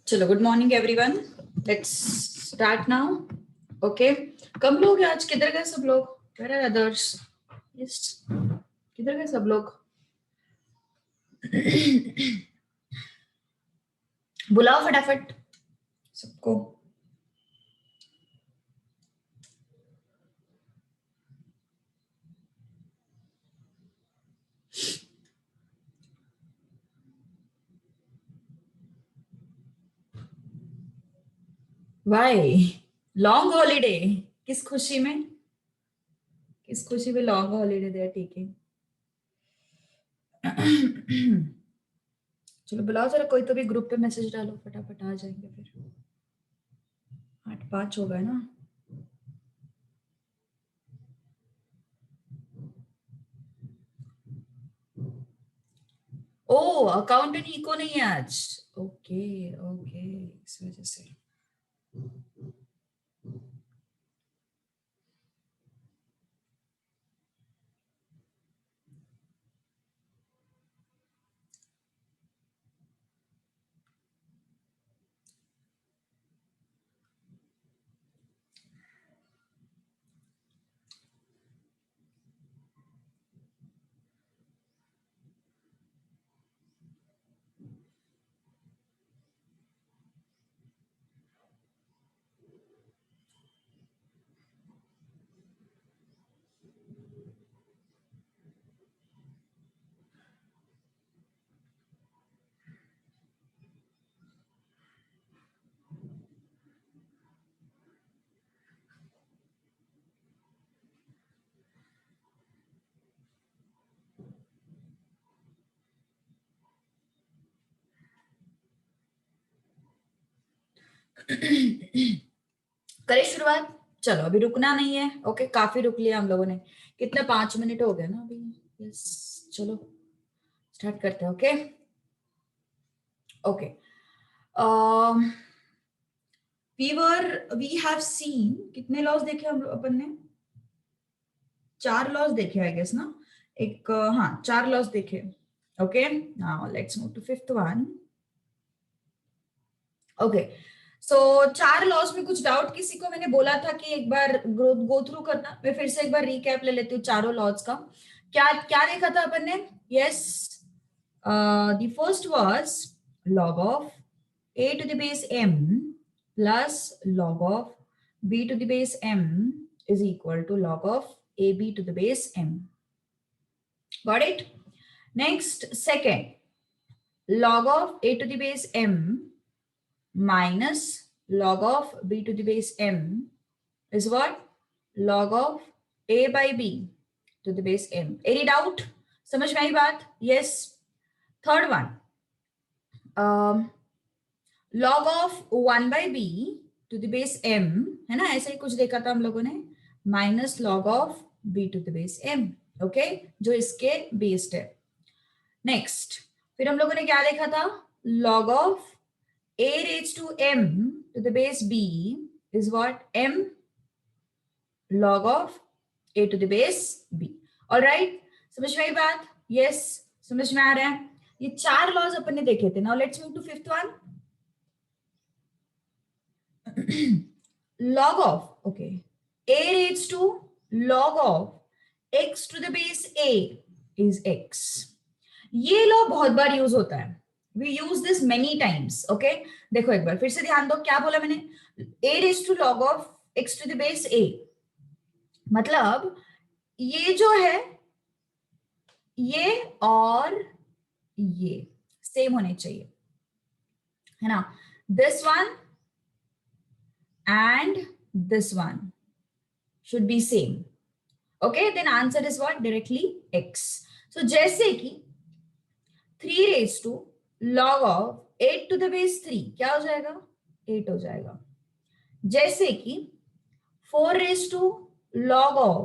चलो good morning everyone, let's start now. Okay, कम लोग हैं आज, किधर गए सब लोग? Where are others? यस, किधर गए सब लोग? बुलाओ फटाफट सबको। Why long holiday? किस खुशी में? किस खुशी में लॉन्ग हॉलीडे दे? ठीक है, चलो बुलाओ जरा, कोई तो भी ग्रुप पे मैसेज डालो, फटाफट आ जाएंगे। फिर 8:05 हो गए ना। ओ, अकाउंटेंट इको नहीं है आज। ओके ओके, इस वजह से। करें शुरुआत? चलो अभी रुकना नहीं है। ओके, काफी रुक लिया हम लोगों ने। कितने 5 मिनट हो गए ना अभी। यस, चलो स्टार्ट करते हैं। Okay okay, we have seen कितने लॉज देखे हम अपन ने? 4 लॉज देखे आई गेस ना। एक हाँ, 4 लॉज देखे। Okay, now let's move to fifth one. Okay, so 4 logs में कुछ डाउट किसी को? मैंने बोला था कि एक बार गो थ्रू करना। मैं फिर से एक बार रिकैप ले लेती हूँ चारों लॉज का। क्या क्या देखा था अपन ने? Yes, the first was log of a to the base m plus log of b to the base m is equal to log of ab to the base m. Got it? Next, second, log of a to the base m minus log of b to the base m is what? Log of a by b to the base m. Any doubt? समझ में आई बात? Yes. Third one, log of 1 by b to the base m, है ना, ऐसा ही कुछ देखा था हम लोगों ने, minus log of b to the base m. Okay, जो इसके बेस्ड है। नेक्स्ट, फिर हम लोगों ने क्या देखा था? log of a raised to m to the base b is what? m log of a to the base b. All right, समझ में आई बात? यस, समझ में आ रहा है? ये 4 लॉज अपन ने देखे थे। Now let's move to fifth one. log of, okay, a raised to log of x to the base a is x. ये लॉ बहुत बार यूज होता है। we use this many times. okay, देखो एक बार फिर से ध्यान दो, क्या बोला मैंने? a raised to log of x to the base a, मतलब ये जो है, ये और ये सेम होने चाहिए, है ना? this one and this one should be same. Okay, then answer is what? Directly x. So जैसे कि 3 raised to log of 8 to the base 3 क्या हो जाएगा? 8 हो जाएगा। जैसे कि 4 raised to log of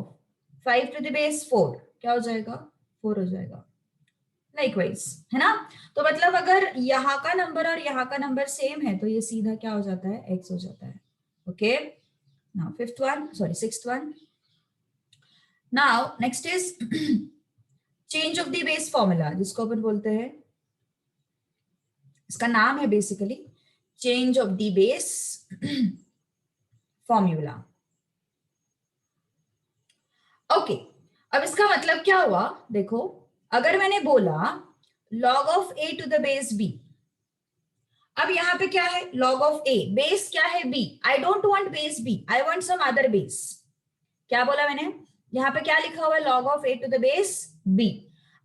5 to the base 4 क्या हो जाएगा? 4 हो जाएगा। लाइकवाइज, है ना? तो मतलब अगर यहाँ का नंबर और यहाँ का नंबर सेम है तो ये सीधा क्या हो जाता है? x हो जाता है। Okay, now fifth one, sorry sixth one. Now next is change of the base formula, जिसको अपन बोलते हैं, इसका नाम है basically change of the base formula. Okay, अब इसका मतलब क्या हुआ, देखो अगर मैंने बोला log of a to the base b, अब यहाँ पे क्या है, log of a, बेस क्या है b, I don't want base b, I want some other base. क्या बोला मैंने, यहाँ पे क्या लिखा हुआ है, log of a to the base b,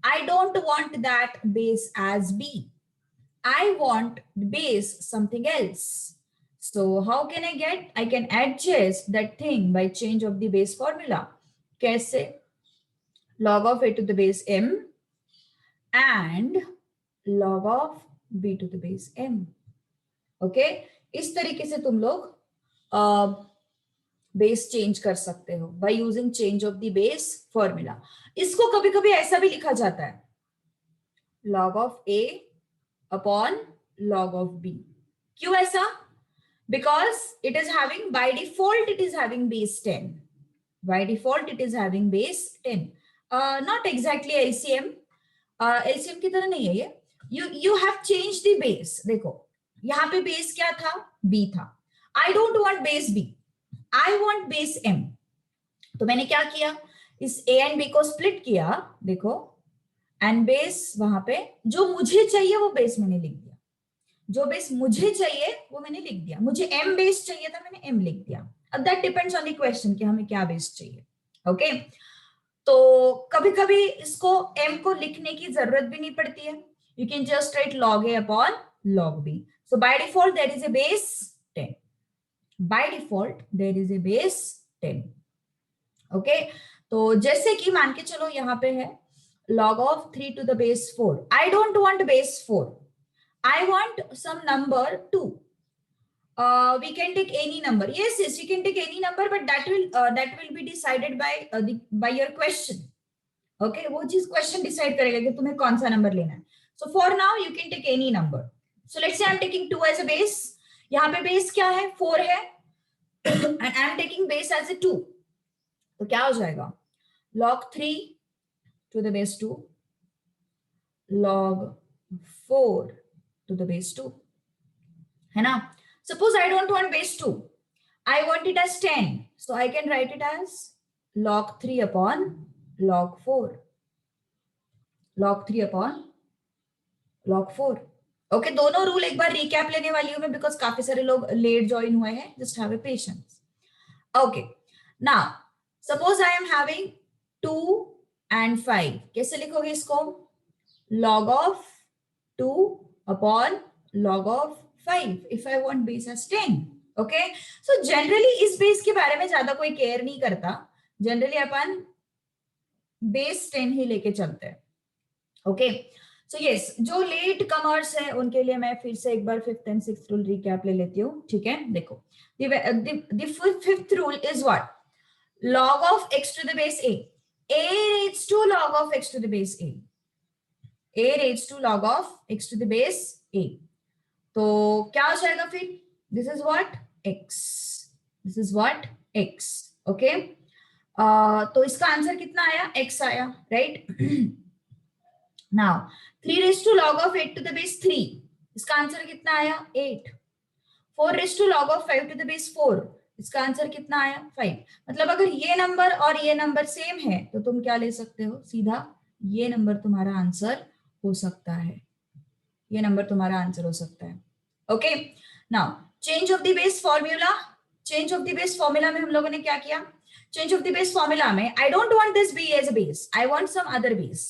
I don't want that base as b, I want the base something else. So how can I get, I can adjust that thing by change of the base formula. कैसे, log of a to the base m and log of b to the base m. Okay, इस तरीके से तुम लोग base change कर सकते हो by using change of the base formula. इसको कभी कभी ऐसा भी लिखा जाता है, log of a upon log of b। क्यों ऐसा, because it is having, by default it is having base 10, by default it is having base 10, not exactly LCM, LCM की तरह नहीं है ये, you have changed the base। देखो यहाँ पे बेस क्या था, b था, I don't want base b, I want base m। तो मैंने क्या किया, इस a एंड b को स्प्लिट किया, देखो एंड बेस वहां पे जो मुझे चाहिए वो बेस मैंने लिख दिया, जो बेस मुझे चाहिए वो मैंने लिख दिया, मुझे m बेस चाहिए था मैंने m लिख दिया। अब that depends on the question कि हमें क्या बेस चाहिए। ओके, तो कभी कभी इसको m को लिखने की जरूरत भी नहीं पड़ती है, you can just write log a upon log b। So by default there is a base 10, by default there is a base 10। Okay, तो जैसे कि मान के चलो यहाँ पे है log of 3 to the base 4, I don't want base 4, I want some number 2। We can take any number, yes yes, you can take any number, but that will be decided by your question। okay, वो चीज question decide करेगा कि तुम्हें कौन सा number लेना है। so for now you can take any number, so let's say I'm taking 2 as a base, यहाँ पे बेस क्या है, 4 है and I'm taking base as a 2, तो क्या हो जाएगा, log 3 to the base 2, log 4 to the base 2, है ना। Suppose I don't want base 2, I want it as 10, so I can write it as log 3 upon log 4, log 3 upon log 4। Okay, दोनों rule एक बार recap लेने वाली हूं मैं, because काफी सारे लोग लेट ज्वाइन हुए हैं, just have a patience. Okay, now suppose I am having 2 and 5, कैसे लिखोगे इसको, log of 2 upon log of 5 if I want base as 10। Okay, so generally इस बेस के बारे में ज्यादा कोई केयर नहीं करता, जनरली अपन बेस 10 ही लेके चलते हैं। ओके, सो यस, जो लेट कमर्स है उनके लिए मैं फिर से एक बार 5th and 6th rule recap ले लेती हूँ। ठीक है, देखो the 5th rule is what, log of x to the base a raised to log of x to the base a raised to log of x to the base a। तो क्या हो जाएगा फिर, this is what x, this is what x। Okay, तो इसका answer कितना आया, x आया, right. Now 3 raised to log of 8 to the base 3, इसका आंसर कितना आया, 8। 4 raised to log of 5 to the base 4, इसका आंसर कितना आया, 5। मतलब अगर ये नंबर और ये नंबर सेम है तो तुम क्या ले सकते हो, सीधा ये नंबर तुम्हारा आंसर हो सकता है, ये नंबर तुम्हारा आंसर हो सकता है। Okay, now change of the base formula, change of the base formula में हम लोगों ने क्या किया, change of the base formula में I don't want this be as a base, I want some other base,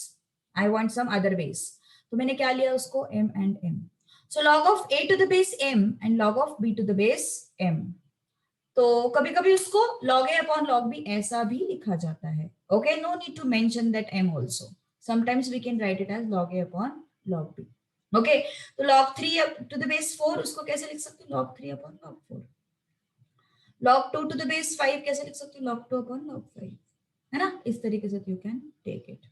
I want some other base, तो मैंने क्या लिया उसको, m and m। so log of a to the base m and log of b to the base m। तो कभी कभी उसको log a upon log b ऐसा भी लिखा जाता है। Okay, no need to mention that m also, sometimes we can write it as log a upon log b। Okay, तो log 3 to the base 4 उसको कैसे लिख सकते हो, log 3 upon log 4। log 2 to the base 5 कैसे लिख सकते हो, log 2 upon log 5, है ना, इस तरीके से you can take it।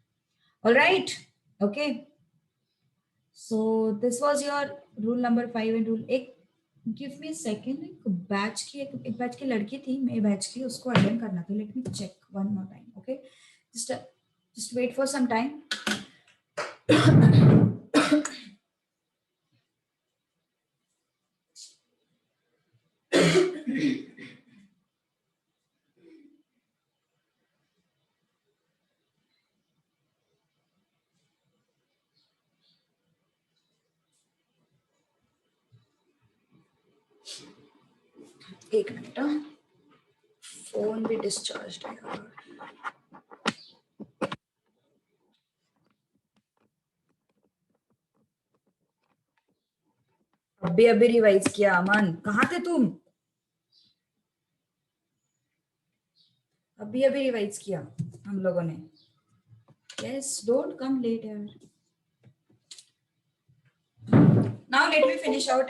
all right, okay, so this was your rule number 5 and rule। एक give me a second, एक बैच की लड़की थी मेरे बैच की, उसको अटेंड करना था, let me check one more time, okay, just wait for some time। एक मिनट, फोन भी डिस्चार्ज है यार। अभी रिवाइज किया। अमन कहाँ थे तुम? अभी रिवाइज किया हम लोगों ने। यस, डोंट कम लेट यार। Now let me finish out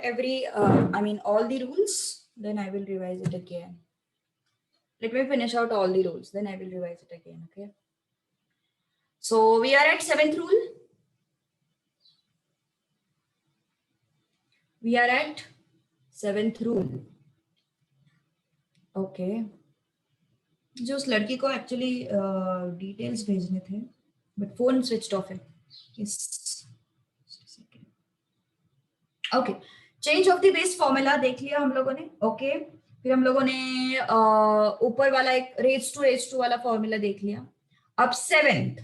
all the rules, then I will revise it again. Let me finish out all the rules, then I will revise it again, okay? So we are at 7th rule. We are at 7th rule. Okay. जो उस लड़की को actually details भेजने थे, but phone switched off है। Okay, change of the base formula देख लिया हम लोगों ने। ओके, फिर हम लोगों ने ऊपर वाला एक रेज टू वाला फॉर्मूला देख लिया। अब 7th,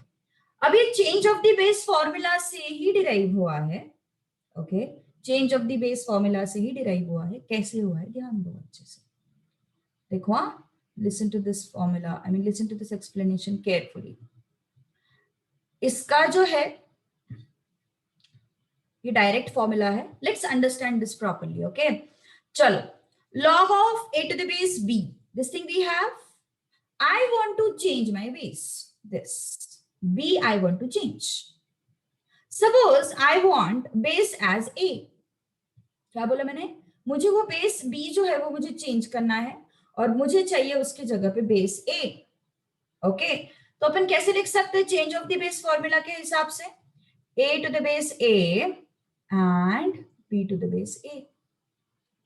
अब ये change of the base formula से ही डिराइव हुआ है। Okay, change of the base formula से ही डिराइव हुआ है। कैसे हुआ है ध्यान दो अच्छे से, देखो। Listen to this formula, listen to this explanation carefully. इसका जो है ये डायरेक्ट फॉर्मूला है। Let's understand this properly. Okay, चलो, log of a to the base b, this thing we have. I want to change my base, this b I want to change. Suppose I want base as a, क्या बोला मैंने? मुझे वो base b जो है वो मुझे change करना है और मुझे चाहिए उसकी जगह पे बेस a। ओके, तो अपन कैसे लिख सकते हैं change of the base formula के हिसाब से? a to the base a and b to the base a.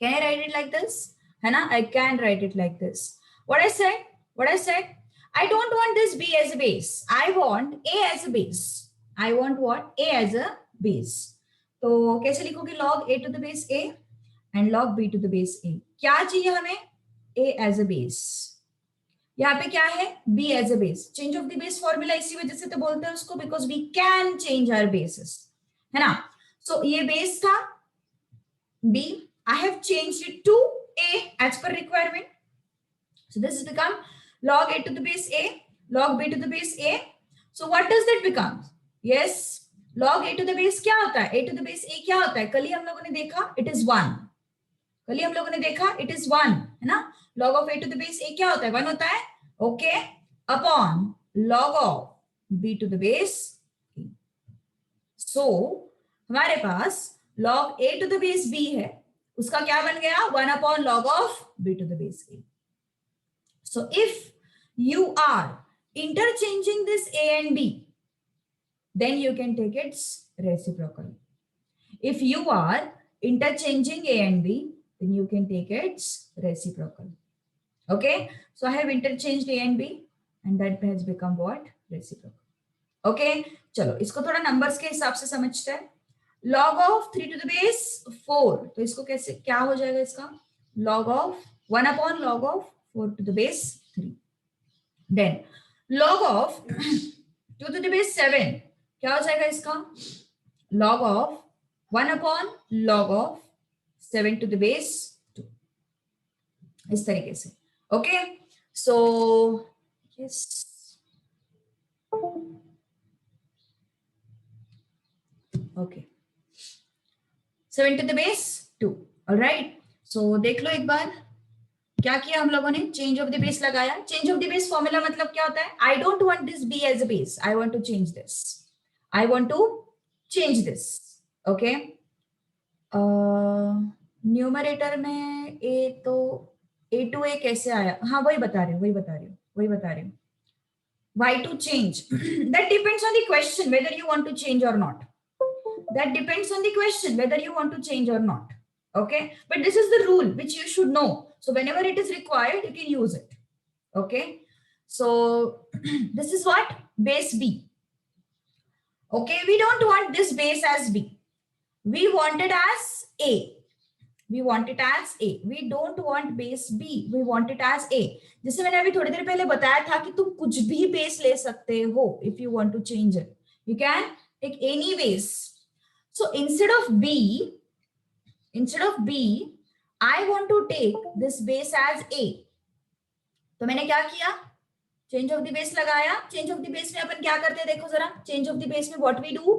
Can I write it like this? है ना? I can write it like this. What I said? I don't want this b as a base. I want a as a base. I want what? A as a base. तो कैसे लिखोगे? log a to the base a and log b to the base a. क्या चाहिए हमें? a as a base. यहाँ पे क्या है? b as a base. Change of the base formula इसी वजह से तो बोलते हैं उसको, because we can change our bases, है ना? So ये base था b, I have changed it to a as per requirement. So this has become log a to the base a, log b to the base a. So what does that become? Yes, log a to the base क्या होता है? a to the base a क्या होता है? कल ही हम लोगों ने देखा, it is 1. कल ही हम लोगों ने देखा it is 1, है ना? log of a to the base a क्या होता है? 1 होता है। Okay, upon log of b to the base a. So हमारे पास log a to the base b है, उसका क्या बन गया? 1 upon log of b to the base a. So if you are interchanging this a and b, then you can take its reciprocal. If you are interchanging a and b, then you can take its reciprocal. Okay, so I have interchanged a and b and that has become what? Reciprocal. Okay, चलो इसको थोड़ा numbers के हिसाब से समझते हैं। log of 3 to the base 4, तो इसको कैसे क्या हो जाएगा? इसका log of 1 upon log of 4 to the base 3. Then log of 2 to the base 7 क्या हो जाएगा इसका? log of 1 upon log of 7 to the base 2, इस तरीके से। Okay, so yes, okay, 7 to the base 2. Alright, so देख लो एक बार क्या किया हम लोगों ने? चेंज ऑफ द बेस लगाया। Change of the base formula मतलब क्या होता है? I don't want this be as a base, I want to change this, I want to change this. Okay, numerator में ए, तो a to a कैसे आया? हाँ वही बता रही हूँ। Why to change? That depends on the question whether you want to change or not. Okay, but this is the rule which you should know. So whenever it is required, you can use it. Okay, so this is what? Base b. Okay, we don't want this base as b. We want it as a. We don't want base b. We want it as a. जैसे मैंने अभी थोड़ी देर पहले बताया था कि तुम कुछ भी बेस ले सकते हो if you want to change it. You can take any base. So instead of b, I want to take this base as a. तो मैंने क्या किया, चेंज ऑफ द बेस लगाया. चेंज ऑफ द बेस में अपन क्या करते हैं देखो जरा. चेंज ऑफ द बेस में what we do,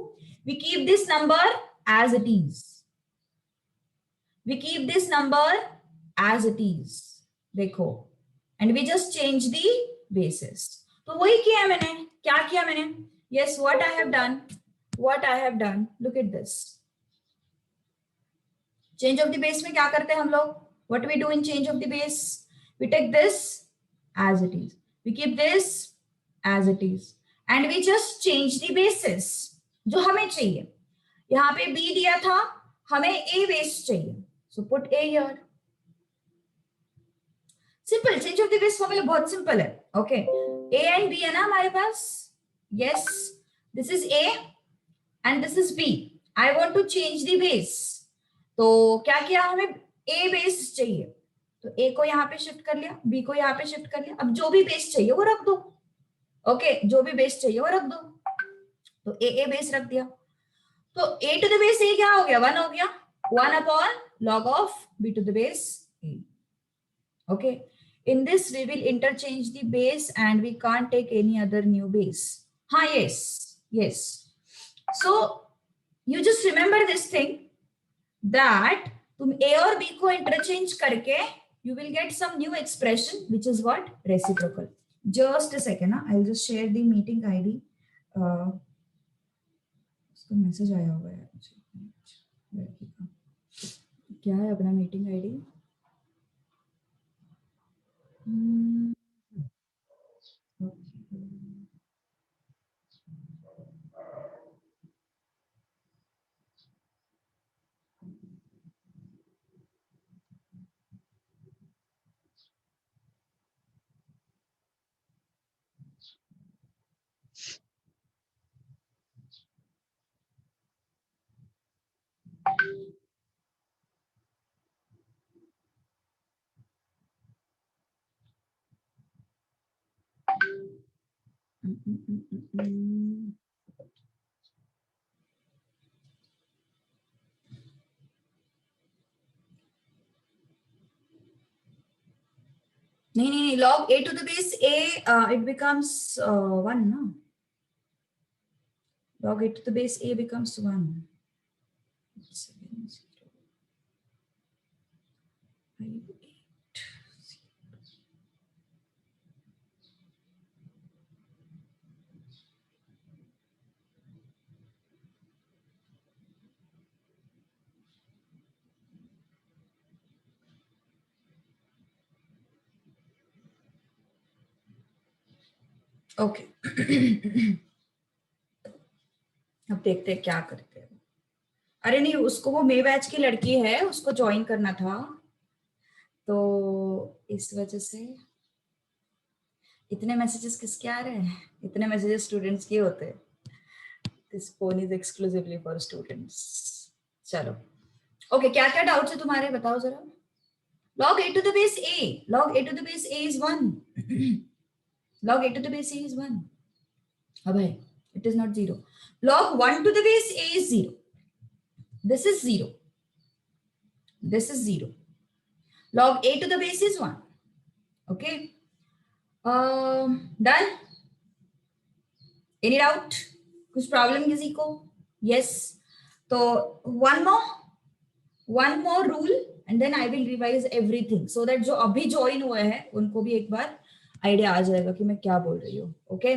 we keep this number as it is. We keep this number as it is. देखो, and we just change the basis. तो वही किया मैंने. क्या किया मैंने? Yes, what I have done, what I have done, look at this. Change of the base में क्या करते हैं हम लोग? What we do in change of the base, we take this as it is, we keep this as it is, and we just change the basis जो हमें चाहिए. यहाँ पे B दिया था, हमें A base चाहिए, so put A here. Simple. Change of the base formula बहुत सिंपल है. ओके, A एंड B है ना हमारे पास. Yes, this is A and this is B. I want to change the base. तो क्या किया, हमें A बेस चाहिए, तो A को यहाँ पे शिफ्ट कर लिया, B को यहाँ पे शिफ्ट कर लिया. अब जो भी बेस चाहिए वो रख दो. ओके, जो भी बेस चाहिए वो रख दो. तो A बेस रख दिया. तो A to the base A क्या हो गया? 1 हो गया. 1 upon log of B to the base A. Okay, in this we will interchange the base and we can't take any other new base. हाँ, yes. So you just remember this thing that तुम A और B को interchange करके you will get some new expression which is what? Reciprocal. Just a second, I'll just share the meeting ID. उसका message आया होगा यार मुझे. क्या है अपना मीटिंग आईडी? नहीं, log A to the base A, it becomes 1 ना. Log A to the base A becomes 1. 7, 0, 5, 8. Okay, अब देखते हैं क्या करते हैं. अरे नहीं, उसको वो मे बैच की लड़की है, उसको ज्वाइन करना था, तो इस वजह से. इतने मैसेजेस किसके आ रहे हैं? इतने मैसेजेस स्टूडेंट्स के होते हैं. This phone is exclusively for students. चलो, ओके, क्या क्या डाउट्स है तुम्हारे, बताओ जरा. log A to the base A, log A to the base A is 1. log A to the base A is 1. अब है, it is not 0. log 1 to the base A is 0. This is 0. This is 0. log A to the base is 1. Okay. Done. Any doubt? कुछ problem किसी को? Yes. तो one more rule and then I will revise everything so that जो अभी join हुए हैं उनको भी एक बार आइडिया आ जाएगा कि मैं क्या बोल रही हूँ. Okay.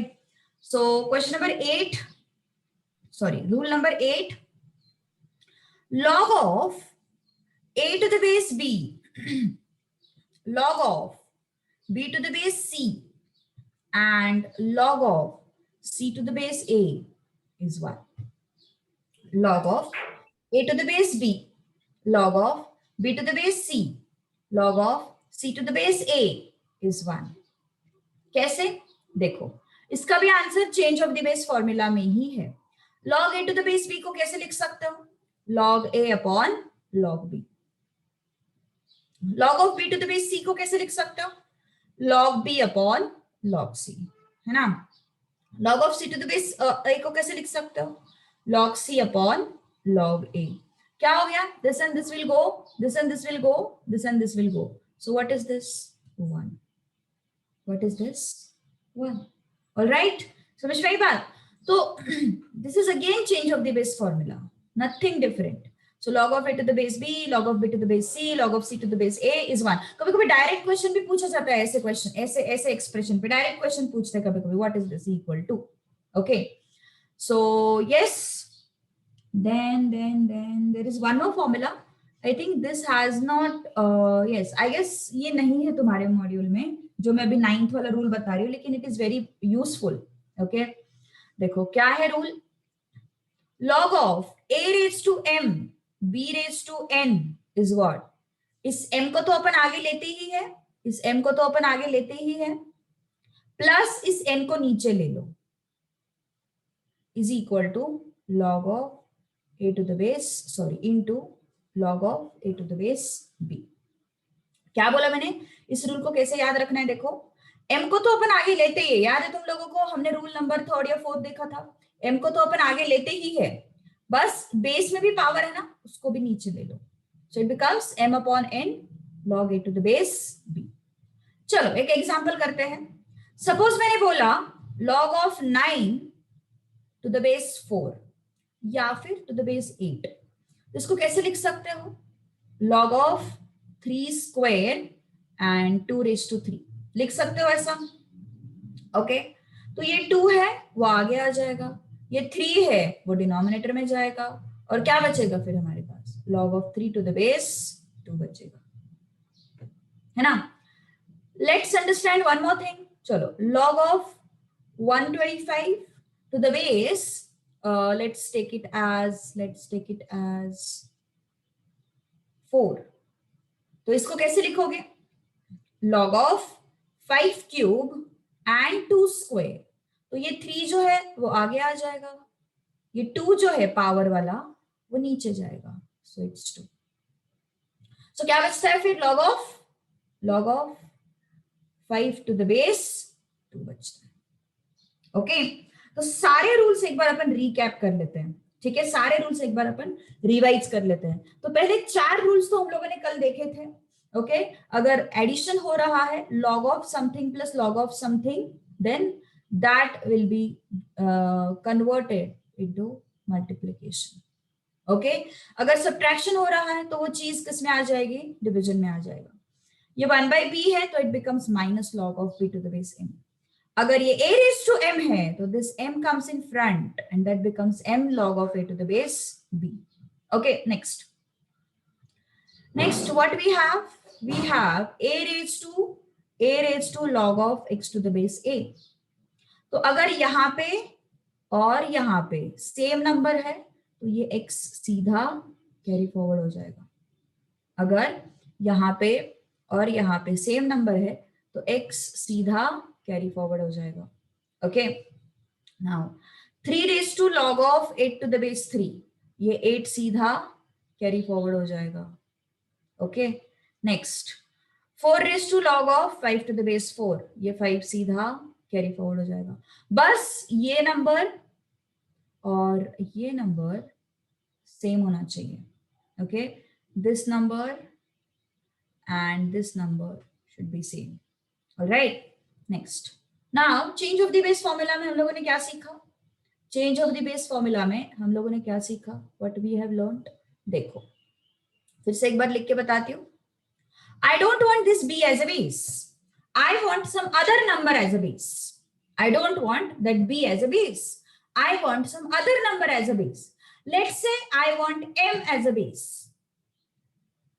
So question number 8. Sorry, rule number 8. Log of A to the base B log of B to the base C and log of C to the base A is 1. Log of A to the base B log of B to the base C log of C to the base A is 1. कैसे? देखो, इसका भी answer change of the base formula में ही है. log A to the base B को कैसे लिख सकते हो? log A upon log B. log of B to the base C को कैसे लिख सकते हो? log B upon log C, है ना. log of C to the base A को कैसे लिख सकते हो? log C upon log A. क्या हो गया? This and this will go, this and this will go, this and this will go. So what is this? 1. What is this? 1. All right. समझ में आई बात? तो this is again change of the base formula. Nothing different. So log of a to the base b, log of b to the base c, log of c to the base a is 1. कभी कभी direct question भी पूछा जाता है, ऐसे question, ऐसे ऐसे expression पे डायरेक्ट क्वेश्चन पूछते हैं कभी कभी. What is this equal to? Okay. So yes. Then there is one more formula. I think this has not. Yes, I guess ये नहीं है तुम्हारे मॉड्यूल में जो मैं अभी 9th वाला रूल बता रही हूँ, लेकिन it is very useful. Okay, देखो क्या है rule. log of a raised to m b raised to n is what? इस m को तो अपन आगे लेते ही है, इस m को तो अपन आगे लेते ही है, प्लस इस n को नीचे ले लो, is equal to log of a to the base, sorry, into log of a to the base b. क्या बोला मैंने? इस रूल को कैसे याद रखना है? देखो, m को तो अपन आगे लेते ही है. याद है तुम लोगों को, हमने रूल नंबर 3rd या 4th देखा था. m को तो अपन आगे लेते ही है, बस बेस में भी पावर है ना, उसको भी नीचे ले लो. So it becomes m upon n log a to the base b. चलो एक एग्जांपल करते हैं. सपोज मैंने बोला log of 9 to the base 4 या फिर to the base 8. इसको कैसे लिख सकते हो? log of 3 square and 2 raised to 3 लिख सकते हो ऐसा. ओके, तो ये 2 है वो आगे आ जाएगा, ये 3 है वो डिनोमिनेटर में जाएगा, और क्या बचेगा फिर हमारे पास? log of 3 to the base 2 बचेगा, है ना. Let's understand one more thing. चलो, log of 125 to the base, let's take it as 4. तो इसको कैसे लिखोगे? log of 5 cube and 2 square. तो ये 3 जो है वो आगे आ जाएगा, ये 2 जो है पावर वाला वो नीचे जाएगा. So it's 2. सो क्या बचता है फिर? log of 5 to the base 2 बचता है. ओके, तो सारे रूल्स एक बार अपन रिकैप कर लेते हैं. ठीक है, सारे रूल्स एक बार अपन रिवाइज कर लेते हैं. तो पहले 4 रूल्स तो हम लोगों ने कल देखे थे. ओके, अगर एडिशन हो रहा है log of something plus log of something, then that will be converted into multiplication. Okay, अगर सब्ट्रैक्शन हो रहा है तो वो चीज किस में आ जाएगी? डिवीजन में आ जाएगा. ये 1/b है तो it becomes minus log of b to the base m. अगर ये a raised to m है तो this m comes in front and that becomes m log of a to the base b. Okay, next what we have? We have a raised to log of x to the base a. तो अगर यहाँ पे और यहाँ पे same number है तो ये x सीधा कैरी फॉरवर्ड हो जाएगा. अगर यहाँ पे और यहाँ पे सेम नंबर है तो x सीधा कैरी फॉरवर्ड हो जाएगा. Okay, now 3 raised to log of 8 to the base 3, ये 8 सीधा कैरी फॉरवर्ड हो जाएगा. Okay, next 4 raised to log of 5 to the base 4, ये 5 सीधा कैरी फॉरवर्ड हो जाएगा. बस ये नंबर और ये नंबर सेम होना चाहिए. Okay, this number and this number should be same. All right, next. Now change of the base formula में हम लोगों ने क्या सीखा? Change of the base formula में हम लोगों ने क्या सीखा? What we have learned? देखो, फिर से एक बार लिख के बताती हूँ. I don't want this b as a base. I want some other number as a base. I don't want that b as a base. I want some other number as a base. Let's say I want m as a base.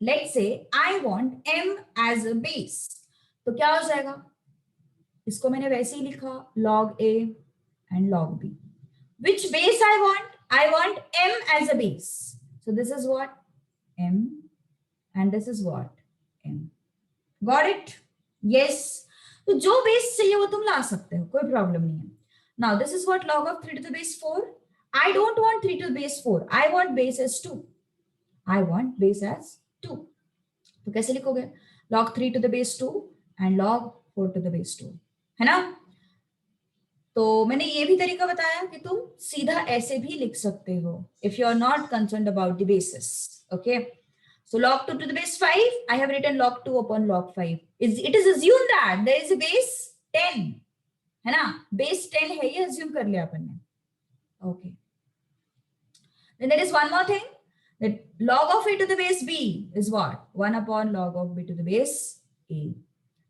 Let's say I want m as a base. तो क्या हो जाएगा? इसको मैंने वैसे ही लिखा log a and log b. Which base I want? I want m as a base. So this is what? M and this is what? M. Got it? Yes. तो जो बेस चाहिए वो तुम ला सकते हो, कोई प्रॉब्लम नहीं है. Now this is what? log of 3 to the base 4. I don't want 3 to the base 4. I want base as 2. I want base as 2. तो कैसे लिखोगे? log 3 to the base 2 and log 4 to the base 2, है ना. तो मैंने ये भी तरीका बताया कि तुम सीधा ऐसे भी लिख सकते हो if you are not concerned about the basis. Okay, so log 2 to the base 5, I have written log 2 upon log 5. It is assumed that there is a base 10, है ना, base 10 है, ये assume कर लिया अपन ने. Okay, then there is one more thing, that log of a to the base b is what? 1 upon log of b to the base a.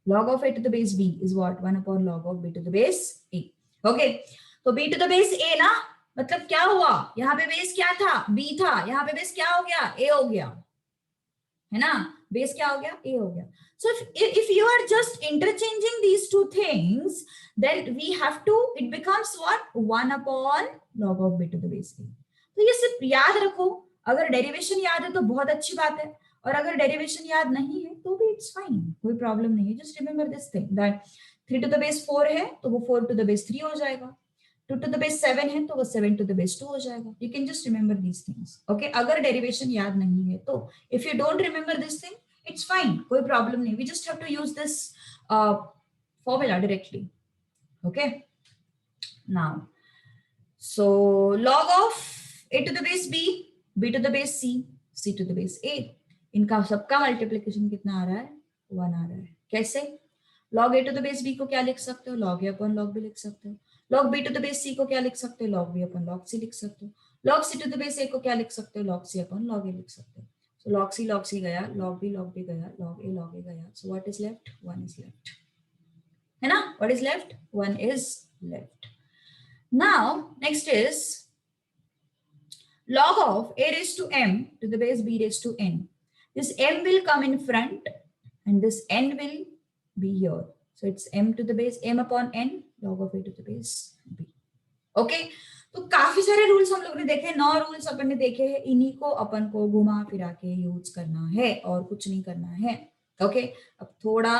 Log of a to the base b is what? 1 upon log of b to the base a. Okay, तो b to the base a ना, मतलब क्या हुआ, यहाँ पे base क्या था, b था, यहाँ पे बेस क्या हो गया, a हो गया, है ना, बेस क्या हो गया, a हो गया. So if you are just interchanging these two things, then we have to, it becomes what? 1 upon log of b to the base a. तो ये सिर्फ याद रखो, अगर डेरिवेशन याद है तो बहुत अच्छी बात है, और अगर डेरिवेशन याद नहीं है तो भी इट्स फाइन, कोई प्रॉब्लम नहीं है. Just remember this thing that 3 to the base 4 है तो वो 4 टू द बेस 3 हो जाएगा, 2 टू द बेस 7 है तो वो 7 टू द बेस 2 हो जाएगा. You can just remember these things. Okay, अगर डेरिवेशन याद नहीं है तो if you don't remember this thing, it's fine, कोई प्रॉब्लम नहीं. We just have to use this formula directly. Okay, now so log of a to the base b, b to the base c, c to the base a, इनका सबका multiplication कितना आ रहा है, 1 आ रहा है. कैसे? log a to the base b को क्या लिख सकते हो, log a upon log b लिख सकते हो. log b to the base c को क्या लिख सकते हो, log b upon log c लिख सकते हो. log c to the base a को क्या लिख सकते हो, log c upon log a लिख सकते हो. so log c गया, log b गया, log a गया. so what is left? 1 is left, है ना. what is left? 1 is left. Now next is log of a raised to m to the base b raised to n. This m will come in front and this n will be here. So it's m to the base m upon n log of a to the base b. Okay, तो काफी सारे rules हम लोग ने देखे, 9 rules अपन ने देखे हैं, इन्हीं को अपन को घुमा फिरा के यूज करना है और कुछ नहीं करना है. ओके, अब थोड़ा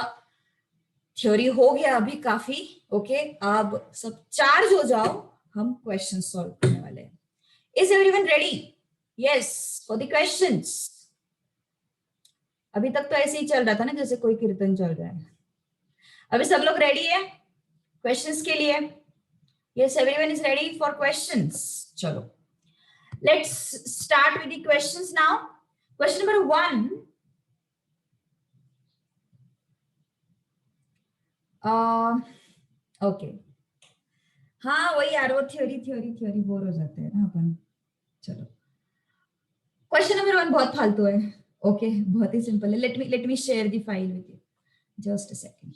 थ्योरी हो गया अभी काफी. ओके, अब सब चार्ज हो जाओ, हम क्वेश्चन सॉल्व करने वाले हैं. Is everyone ready? Yes for the questions. अभी तक तो ऐसे ही चल रहा था ना जैसे कोई कीर्तन चल रहा है. अभी सब लोग रेडी है क्वेश्चंस के लिए? Yes, everyone is ready for questions. चलो let's start with the questions now. Question number 1. Okay, हाँ वही यार, वो थ्योरी बोर हो जाते हैं ना अपन. चलो क्वेश्चन नंबर 1 बहुत फालतू है. ओके, बहुत ही सिंपल है. Let me share the file with you, just a second.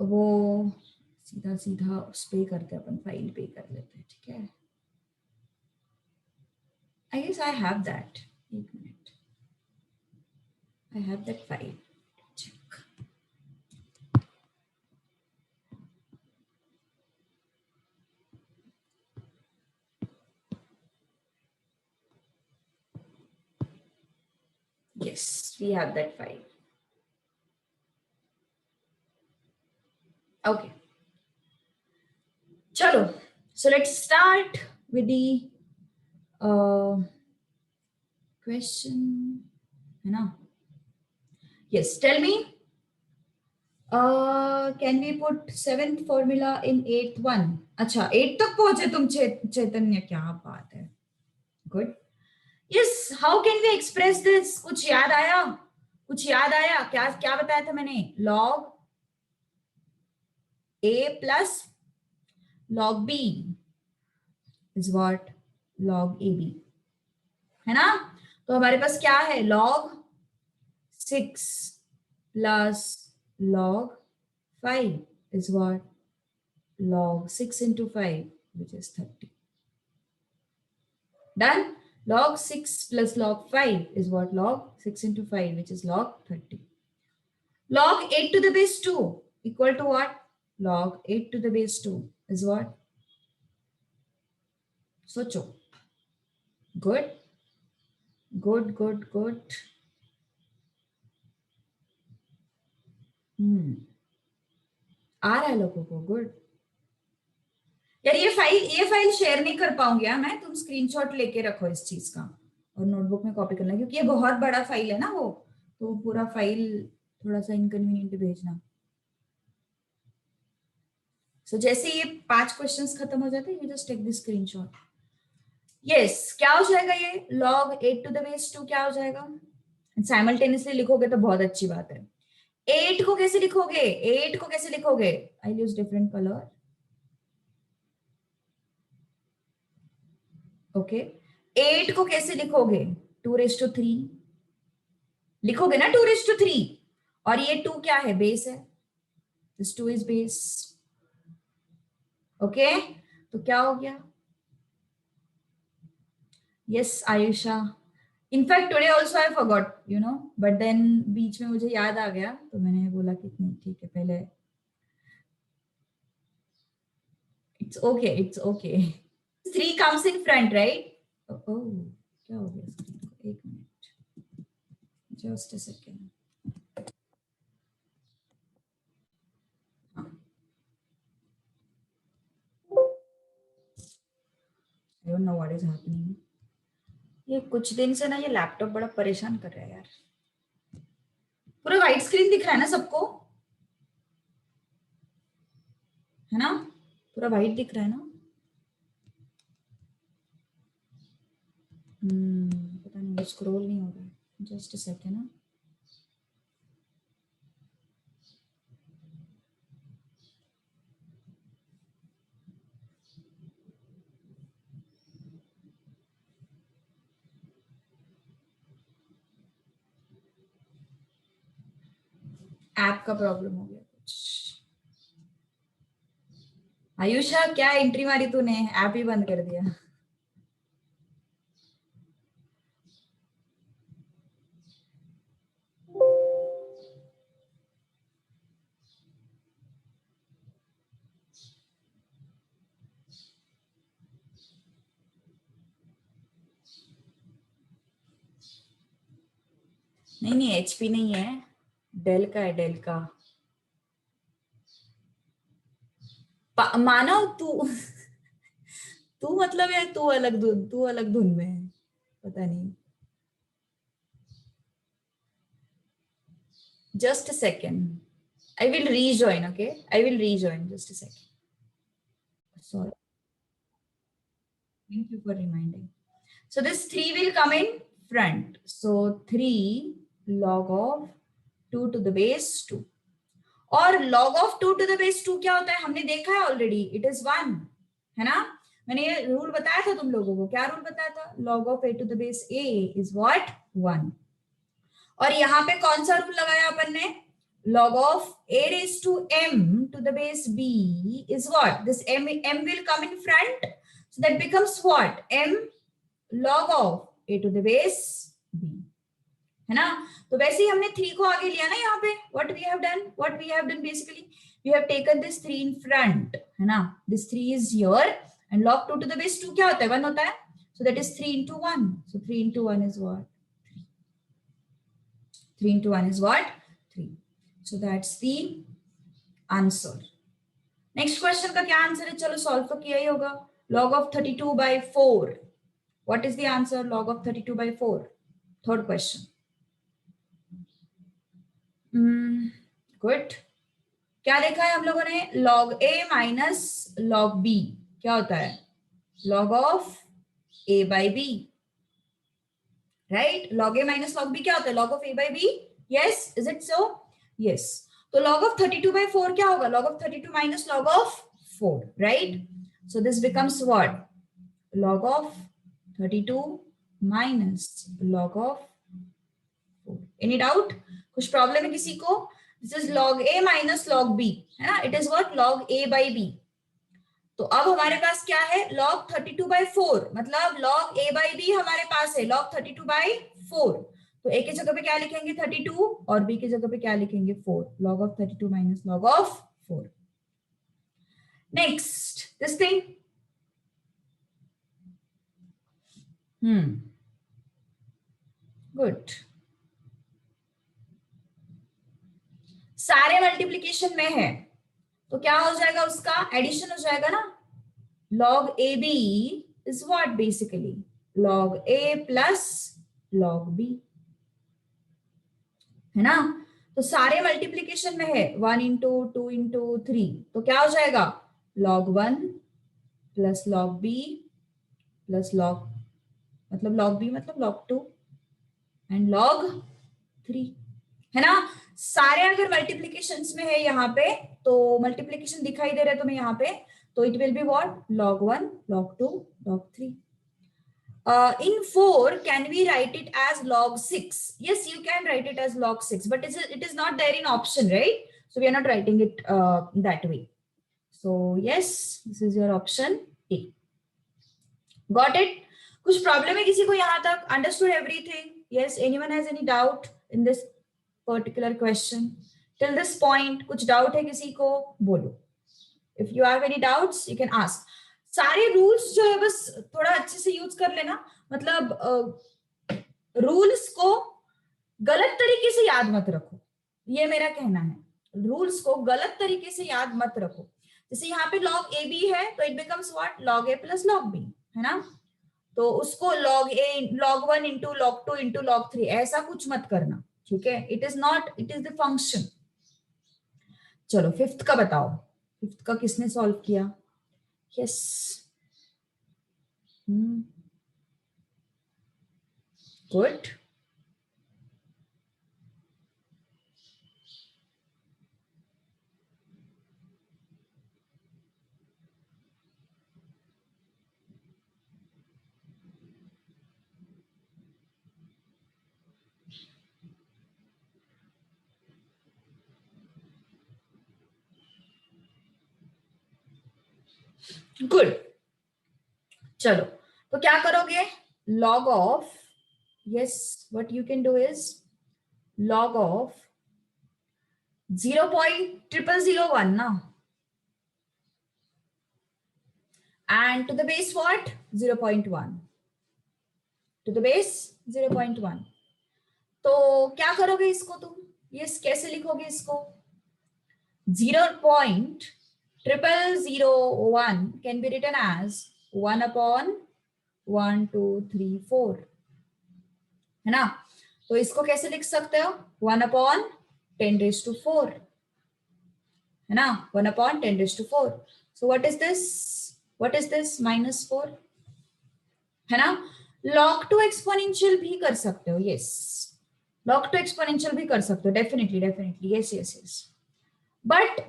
वो सीधा उस पे करते अपन, फाइल पे कर लेते हैं, ठीक है. I guess I have that. एक minute, I have that file. Check. Yes, we have that file. Okay. Chalo. So let's start with the question. है ना? Yes. Tell me. Can we put 7th formula in 8th one? अच्छा, 8 तक पहुंचे तुम चैतन्य, क्या बात है. Good. Yes. How can we express this? कुछ याद आया? क्या बताया था मैंने? log a plus log b is what? log ab, है ना. तो हमारे पास क्या है? log 6 plus log 5 is what? log 6 into 5, which is 30. Done. Log 6 plus log 5 is what? Log 6 into 5, which is log 30. Log 8 to the base 2 equal to what? Log 8 to the base 2 is what? सोचो. Good. आ रहा है लोगों को? Good. यार ये file share नहीं कर पाऊंगी मैं, तुम स्क्रीनशॉट लेके रखो इस चीज का और नोटबुक में कॉपी करना, क्योंकि ये बहुत बड़ा फाइल है ना वो, तो पूरा फाइल थोड़ा सा इनकन्वीनियंट भेजना। सो जैसे ये 5 क्वेश्चंस खत्म हो जाते हैं, you just take this screenshot. Yes, क्या हो जाएगा ये log 8 to the base 2 क्या हो जाएगा? साइमल्टेनियसली लिखोगे तो बहुत अच्छी बात है। 8 को कैसे लिखोगे? 8 को कैसे लिखोगे? आई यूज डिफरेंट कलर। ओके, 8 को कैसे लिखोगे? 2 raised to 3 लिखोगे ना, 2 raised to 3। और ये 2 क्या है? बेस है, दिस 2 इज बेस। ओके, तो क्या हो गया? Yes Ayusha, in fact today also I forgot but then बीच में मुझे याद आ गया तो मैंने बोला कि नहीं ठीक है, पहले it's okay, it's okay. 3 comes in front, right? Oh, क्या हो गया स्क्रीन को? एक minute, just a second. I don't know what is happening. ये कुछ दिन से ना ये लैपटॉप बड़ा परेशान कर रहा है यार। पूरा वाइट स्क्रीन दिख रहा है ना सबको, है ना? पूरा वाइट दिख रहा है ना? पता नहीं, स्क्रॉल नहीं हो रहा है। जस्ट अ सेकेंड ना। ऐप का प्रॉब्लम हो गया कुछ। आयुषा, क्या एंट्री मारी तूने? ऐप ही बंद कर दिया। नहीं नहीं, एचपी नहीं है, डेल का है, डेल का। मानव तू तू मतलब यार, तू अलग धुन में है, पता नहीं। Just a second, I will rejoin. Okay, I will rejoin, just a second. Sorry, thank you for reminding. So this 3 will come in front. So 3 log of 2 to the base 2. और log of 2 to the base 2 क्या होता है? हमने देखा है already, it is 1, है ना? मैंने ये रूल बताया था तुम लोगों को। क्या रूल बताया था? log of a to the base a is what? 1। और यहाँ पे कौन सा रूल लगाया अपन ने? log of a raised to m to the base b is what? This m will come in front, so that becomes what? m log of a to the base b, है ना? तो वैसे ही हमने 3 को आगे लिया ना यहाँ पे। what we have done basically, we have taken this 3 in front, है ना? this 3 is here and log 2 to the base 2 क्या होता है? 1 होता है। so that is 3 into 1, so 3 into 1 is what? 3 into 1 is what? 3। so that's the answer। Next question का क्या answer है? चलो सॉल्व तो किया ही होगा। log of 32/4, what is the answer? log of 32/4, third question। Good. क्या देखा है हम लोगों ने? log a minus log b क्या होता है? log of a by b, right? log a minus log b क्या होता है? log of a by b। yes, is it so? yes। तो log of 32/4 क्या होगा? log of 32 minus log of 4, right? so this becomes what? log of 32 minus log of 4। any doubt? कुछ problem है किसी को? This is log a minus log b, है ना? It is what? log a by b। तो अब हमारे पास क्या है? log 32/4, मतलब log a by b हमारे पास है log 32/4। तो a की जगह पे क्या लिखेंगे? 32, और b की जगह पे क्या लिखेंगे? 4। log of 32 minus log of 4। Next this thing. Good. सारे मल्टीप्लीकेशन में है तो क्या हो जाएगा? उसका एडिशन हो जाएगा ना। log ab is what basically? log a plus log b, है ना। तो सारे मल्टीप्लीकेशन में है 1 इंटू 2 इंटू 3, तो क्या हो जाएगा log 1 plus log b plus log, मतलब log b मतलब log 2 एंड log 3, है ना। सारे अगर मल्टीप्लीकेशंस में है यहाँ पे, तो मल्टीप्लीकेशन दिखाई दे रहे हैं तुम्हें यहाँ पे, तो it will be what log 1 log 2 log 3. In 4, can we write it as log 6? Yes, you can write it as log 6, but it is not there in option, right? So we are not writing it that way. So yes, this is your option A. Got it? कुछ problem है किसी को यहाँ तक? Understood everything? Yes, anyone has any doubt in this particular question? Till this point, कुछ doubt है किसी को? बोलो. If you have any doubts, you can ask. सारे रूल्स जो है बस थोड़ा अच्छे से यूज कर लेना, मतलब रूल्स को गलत तरीके से याद मत रखो, ये मेरा कहना है. रूल्स को गलत तरीके से याद मत रखो. जैसे यहाँ पे log a b है, तो it becomes what log a plus log b, है ना. तो उसको log a log 1 into log 2 into log 3 ऐसा कुछ मत करना, ठीक है. It is not, it is the function. चलो फिफ्थ का बताओ. फिफ्थ का किसने सॉल्व किया? Yes, good. गुड. चलो तो क्या करोगे? log of, yes, what you can do is log of 0.0001 ना, and to the base what 0.1, to the base 0.1. तो क्या करोगे इसको तुम? yes, कैसे लिखोगे इसको? 0.0001 can be written as 1 upon 1 2 3 4, है ना. तो इसको कैसे लिख सकते हो? 1 अपॉन 10⁴, है ना. 1 upon 10⁴. So what is this? What is this? -4, है ना. log टू एक्सपोनेंशियल भी कर सकते हो. यस, log टू एक्सपोनेंशियल भी कर सकते हो. Definitely definitely, yes yes yes. But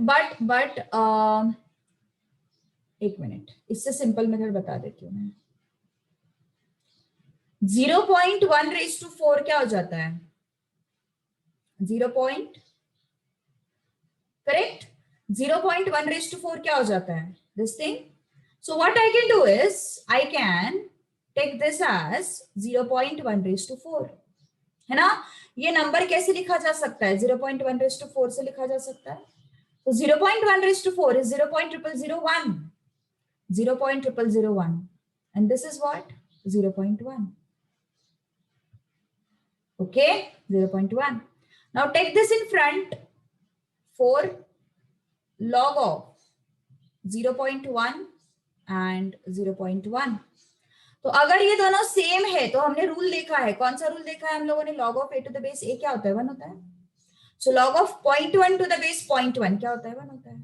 एक मिनट, इससे सिंपल मेथड बता देती हूँ मैं. 0.1⁴ क्या हो जाता है? 0. करेक्ट. 0.1⁴ क्या हो जाता है? This thing. So what I can do is I can take this as 0.1⁴, है ना. ये नंबर कैसे लिखा जा सकता है? 0.1⁴ से लिखा जा सकता है. तो 0.1⁴ is 0.0001, 0.0001, and this is what 0.1. Okay, 0.1. Now take this in front for log of 0.1 and 0.1. तो अगर ये दोनों सेम है तो हमने रूल देखा है. कौन सा रूल देखा है हम लोगों ने? log of a to the base a क्या होता है? 1 होता है. सो log of 0.1 to the base 0.1 क्या होता है? 1 होता है.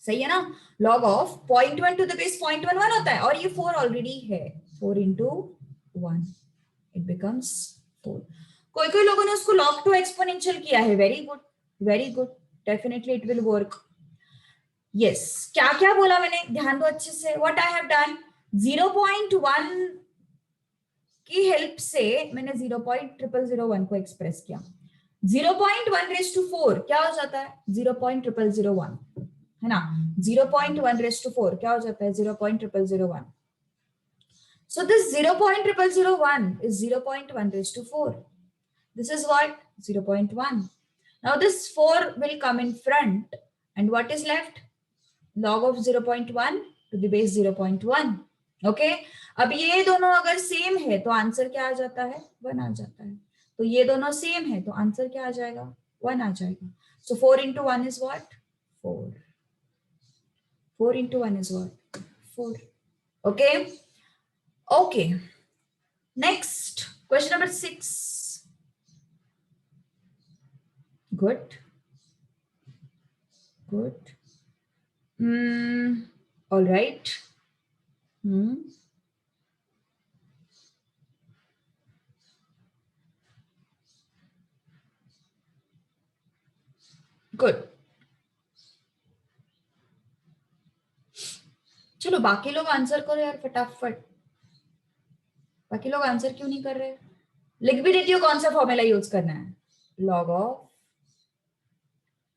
सही है ना. log of 0.1 to the base 0.1 1 होता है, और ये 4 ऑलरेडी है. 4 into 1 इट बिकम्स 4. कोई कोई लोगों ने उसको log टू एक्सपोनेंशियल किया है. Very good, very good. Definitely it will work. Yes, क्या क्या बोला मैंने? ध्यान दो अच्छे से. व्हाट आई हैव डन, 0.1 की हेल्प से मैंने 0.0001 को एक्सप्रेस किया. 0.1⁴ क्या हो जाता है? 0.0001, है ना. 0.1⁴ क्या हो जाता है? 0.0001. So this 0.0001 is 0.1⁴. This is what? 0.1. Now this 4 will come in front, and what is left? Log of 0.1 to the base 0.1. Okay. अब ये दोनों अगर सेम है तो आंसर क्या आ जाता है? 1 आ जाता है. तो ये दोनों सेम है तो आंसर क्या आ जाएगा? 1 आ जाएगा. So 4 into 1 is what? 4. 4 into 1 is what? 4. Okay. Okay. Next, question number 6. Good good. All right. Good. चलो बाकी लोग आंसर करो यार फटाफट. बाकी लोग आंसर क्यों नहीं कर रहे? लिख भी देती हो कौन सा फॉर्मूला यूज करना है. Log of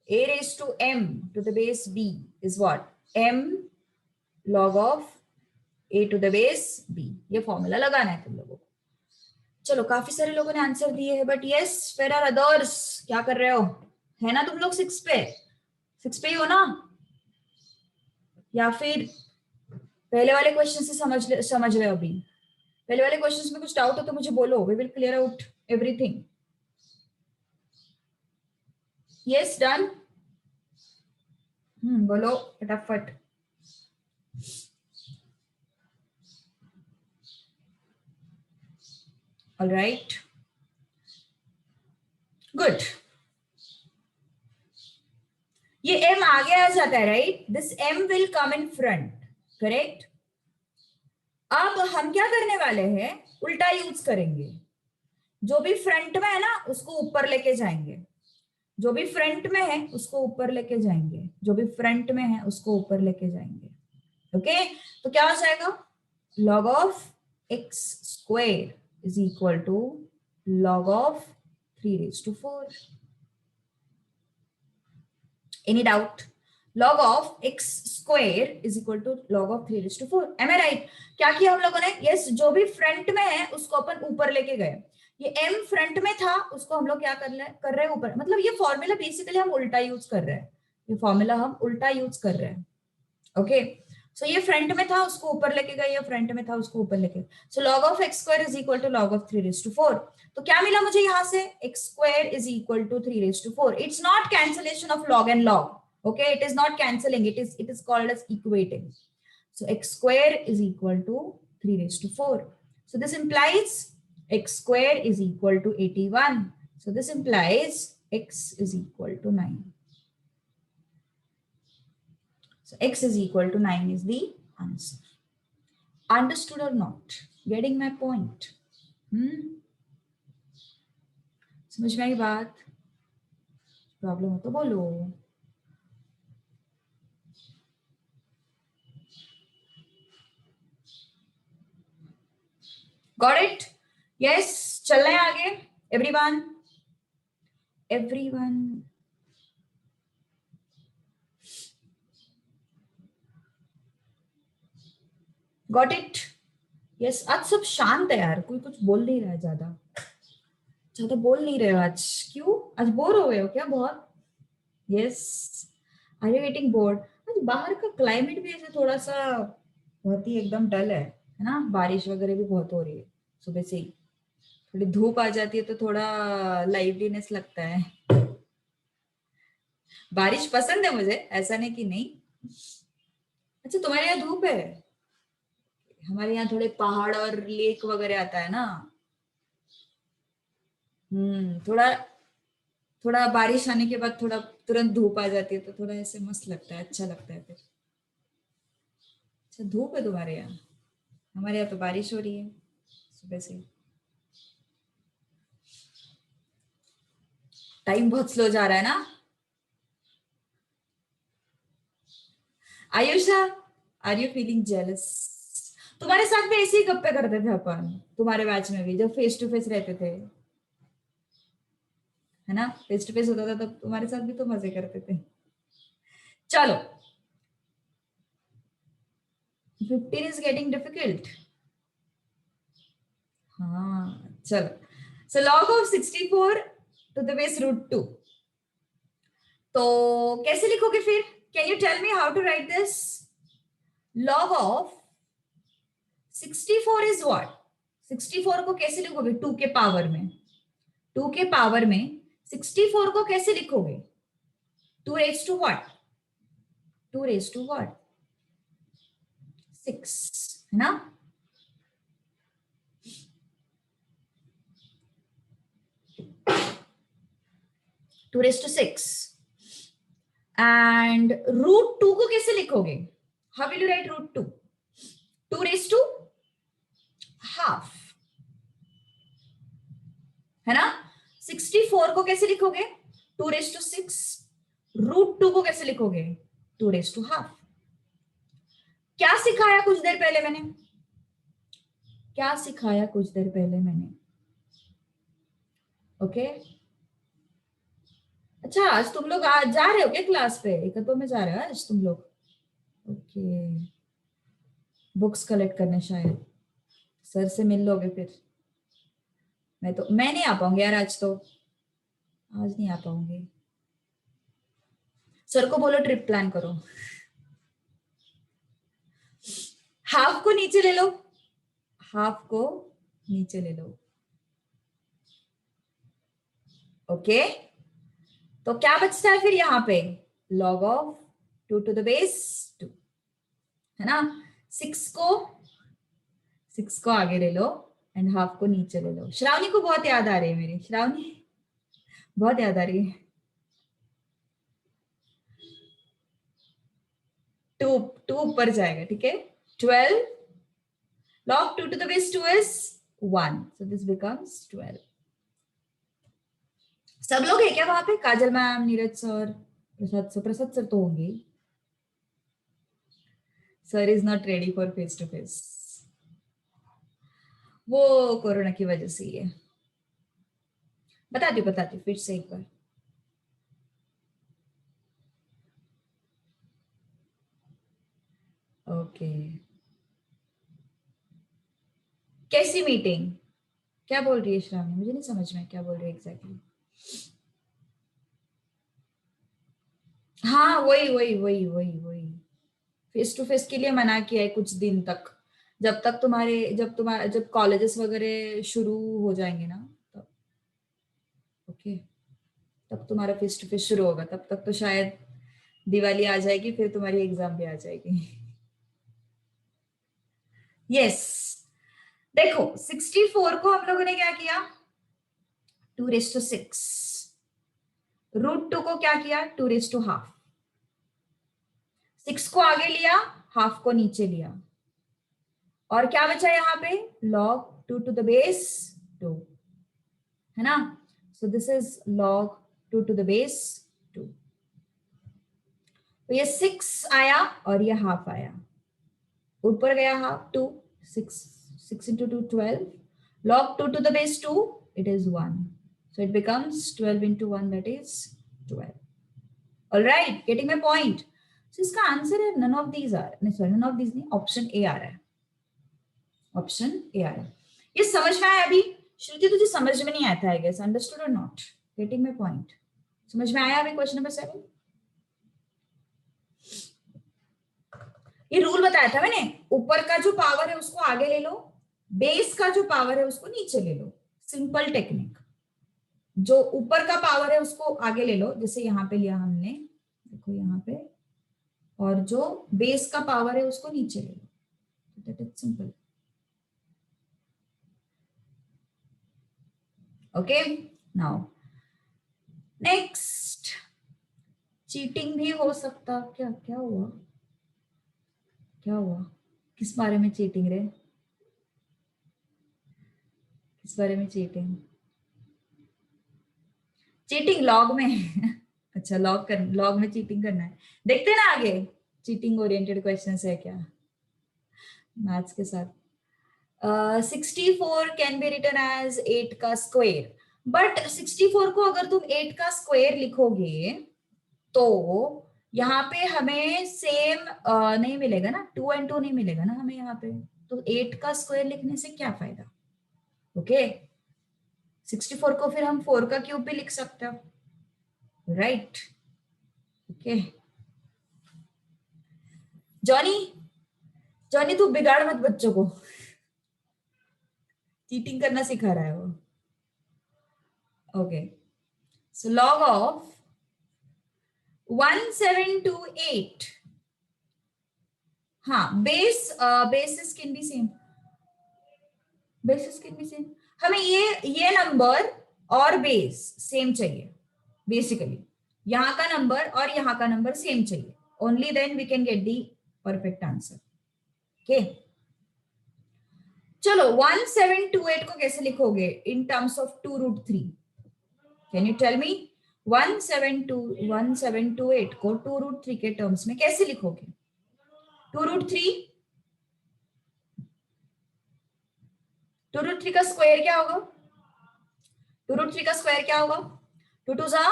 a raised to m to the base b is what? m log of a to the base b. ये फॉर्मूला लगाना है तुम लोगों को. चलो काफी सारे लोगों ने आंसर दिए हैं but yes where are others. क्या कर रहे हो? है ना तुम लोग 6 पे? 6 पे ही हो ना? या फिर पहले वाले क्वेश्चन से समझ रहे हो? अभी पहले वाले क्वेश्चंस में कुछ डाउट हो तो मुझे बोलो. We will clear out everything. Yes done. बोलो फटाफट. All right good. ये m आगे आ जाता है right. This m will come in front. Correct. अब हम क्या करने वाले हैं? उल्टा यूज करेंगे. जो भी फ्रंट में है ना उसको ऊपर लेके जाएंगे. जो भी फ्रंट में है उसको ऊपर लेके जाएंगे. जो भी फ्रंट में है उसको ऊपर लेके जाएंगे. ओके तो क्या हो जाएगा? log of x square is equal to log of 3 raised to 4. Any doubt? log of x square is equal to log of 3 raised to 4. Am I right? क्या किया हम लोगों ने? यस जो भी फ्रंट में है उसको अपन ऊपर लेके गए. ये m फ्रंट में था उसको हम लोग क्या कर रहे हैं? ऊपर. मतलब ये फॉर्मूला बेसिकली हम उल्टा यूज कर रहे हैं. ये फॉर्मूला हम उल्टा यूज कर रहे हैं. ओके सो ये फ्रंट में था उसको ऊपर लेके गए. ये फ्रंट में था उसको ऊपर लेके. सो log of x square is equal to log of 3 raised to 4. तो क्या मिला मुझे यहाँ से? x square is equal to 3 raised to 4. It's not cancellation of log and log. Okay, it is not cancelling. It is called as equating. So x square is equal to 3 raised to 4. So this implies x square is equal to 81. So this implies x is equal to 9. So x is equal to 9 is the answer. Understood or not? Getting my point? समझ में आई बात? Problem हो तो बोलो. Got it? Yes. चल रहे हैं आगे. Everyone. Everyone. Got it? Yes. आज सब शांत है यार. कोई कुछ बोल नहीं रहा है. ज्यादा बोल नहीं रहे हो आज. क्यों? आज बोर हो गए हो क्या बहुत? Yes. Are you getting bored? आज बाहर का क्लाइमेट भी ऐसे थोड़ा सा बहुत ही एकदम डल है ना. बारिश वगैरह भी बहुत हो रही है सुबह से ही. थोड़ी धूप आ जाती है तो थोड़ा लाइवलीनेस लगता है. बारिश पसंद है मुझे. ऐसा नहीं कि नहीं. अच्छा तुम्हारे यहाँ धूप है. हमारे यहाँ थोड़े पहाड़ और लेक वगैरह आता है ना. थोड़ा थोड़ा बारिश आने के बाद थोड़ा तुरंत धूप आ जाती है तो थोड़ा ऐसे मस्त लगता है. अच्छा लगता है फिर. अच्छा धूप है तुम्हारे यहाँ. हमारे यहाँ तो बारिश हो रही है सुबह से. टाइम बहुत स्लो जा रहा है ना. Ayusha are you feeling jealous? तुम्हारे साथ भी ऐसे ही गप्पे करते थे अपन. तुम्हारे बैच में भी जब फेस टू फेस रहते थे है ना. फेस टू फेस होता था तब तुम्हारे साथ भी तो मजे करते थे. चलो 15 is getting difficult. हाँ चलो. So log of 64 to the base root 2. तो कैसे लिखोगे फिर? Can you tell me how to write this? Log of 64 is what? 64 को कैसे लिखोगे? 2 के पावर में. 2 के पावर में 64 को कैसे लिखोगे? 2 raised to what? 2 raised to what? 6 है ना. 2⁶. एंड √2 को कैसे लिखोगे? How will you right √2? 2½ है ना. 64 को कैसे लिखोगे? 2⁶. √2 को कैसे लिखोगे? 2½ क्या सिखाया कुछ देर पहले मैंने? क्या सिखाया कुछ देर पहले मैंने? ओके अच्छा, आज तुम लोग आज जा रहे हो क्या क्लास पे? एकत्व में जा रहे हो आज तुम लोग? ओके बुक्स कलेक्ट करने शायद. सर से मिल लोगे फिर. मैं नहीं आ पाऊंगी यार आज तो. आज नहीं आ पाऊंगी. सर को बोलो ट्रिप प्लान करो. हाफ को नीचे ले लो. हाफ को नीचे ले लो. ओके तो क्या बचता है फिर यहाँ पे? log of 2⁻², है ना. 6 को आगे ले लो एंड हाफ को नीचे ले लो. श्रावणी को बहुत याद आ रही है मेरी. श्रावणी बहुत याद आ रही है. 2 ऊपर जाएगा. ठीक है 12 log 2⁻² is 1, so this becomes 12. सब लोग है क्या वहां पे? Kajal ma'am, Neeraj sir, Prasad sir तो होंगे. Sir is not ready for face to face. वो कोरोना की वजह से ही है. बताती हूँ फिर से एक बार. ओके कैसी मीटिंग? क्या बोल रही है श्रावणी? मुझे नहीं समझ में क्या बोल रही है एग्जैक्टली. हाँ वही फेस टू फेस के लिए मना किया है कुछ दिन तक. जब कॉलेजेस वगैरह शुरू हो जाएंगे ना तब. ओके तब तुम्हारा फेस टू फेस शुरू होगा. तब तक तो शायद दिवाली आ जाएगी, फिर तुम्हारी एग्जाम भी आ जाएगी. यस देखो 64 को हम लोगों ने क्या किया? 2⁶. √2 को क्या किया? 2½ 6 को आगे लिया, हाफ को नीचे लिया, और क्या बचा यहाँ पे? log 2⁻², है ना. So this is log 2⁻². तो ये 6 आया और ये हाफ आया. ऊपर गया half 2. 6 into 2 12. log 2⁻², it is 1. So it becomes 12 into 1, that is 12. All right, getting my point. So इसका आंसर है none of these are. नहीं sorry, none of these नहीं, ऑप्शन ए आ रहा है. ऑप्शन ए आ रहा है. ये समझ में आया अभी? श्रुति तुझे समझ में नहीं आता है गेस. अंडरस्टूड और नॉट? Getting my point? समझ में आया अभी क्वेश्चन नंबर 7? ये रूल बताया था मैंने. ऊपर का जो पावर है उसको आगे ले लो, बेस का जो पावर है उसको नीचे ले लो. Simple technique. जो ऊपर का पावर है उसको आगे ले लो, जैसे यहाँ पे लिया हमने, देखो यहाँ पे, और जो बेस का पावर है उसको नीचे ले लो. That is simple. Okay now next. Cheating भी हो सकता. क्या क्या हुआ? क्या हुआ? किस बारे में चीटिंग रे? किस बारे में चीटिंग? चीटिंग लॉग में. अच्छा लॉग में चीटिंग करना है. देखते ना आगे चीटिंग ओरिएंटेड क्वेश्चन है क्या मैथ्स के साथ. 64 कैन बी रिटन एज 8 का स्क्वायर. बट 64 को अगर तुम 8 का स्क्वायर लिखोगे तो यहाँ पे हमें सेम नहीं मिलेगा ना. 2 and 2 नहीं मिलेगा ना हमें यहाँ पे. तो 8 का स्क्वायर लिखने से क्या फायदा? ओके 64 को फिर हम 4 का क्यूब भी लिख सकते हो. राइट ओके जॉनी तू बिगाड़ मत बच्चों को. चीटिंग करना सिखा रहा है वो. Okay so log of 1728. हाँ basis can be same. Basis can be same. हमें ये नंबर और बेस सेम चाहिए. बेसिकली यहाँ का नंबर और यहाँ का नंबर सेम चाहिए, only then we can get the perfect answer. Okay, चलो 1728 को कैसे लिखोगे in terms of 2√3? Can you tell me 1728 को 2√3 के टर्म्स में कैसे लिखोगे? 2√3 2√3 का स्क्वायर क्या होगा? 2√3 का स्क्वायर क्या होगा? 2 2 जा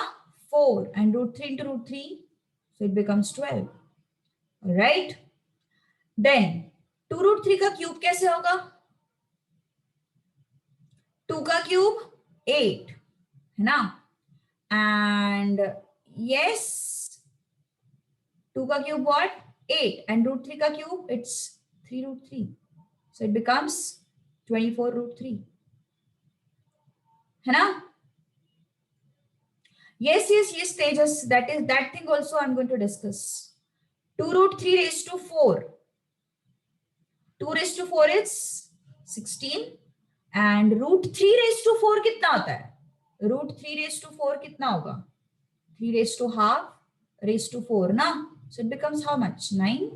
4 and √3 into √3, so it becomes 12, right? Then 2√3 का क्यूब कैसे होगा? 2 का क्यूब 8 है ना, and yes 2 का क्यूब what? 8 and √3 का cube it's 3√3, so it becomes 24√3 है ना? Yes, Tejas, that thing also I'm going to discuss. 2√3 raised to 4, 2 raised to 4 is 16 and √3 raised to 4 कितना होता है? √3 raised to 4 कितना होगा? 3 raised to half raised to 4 ना, so it becomes how much? 9.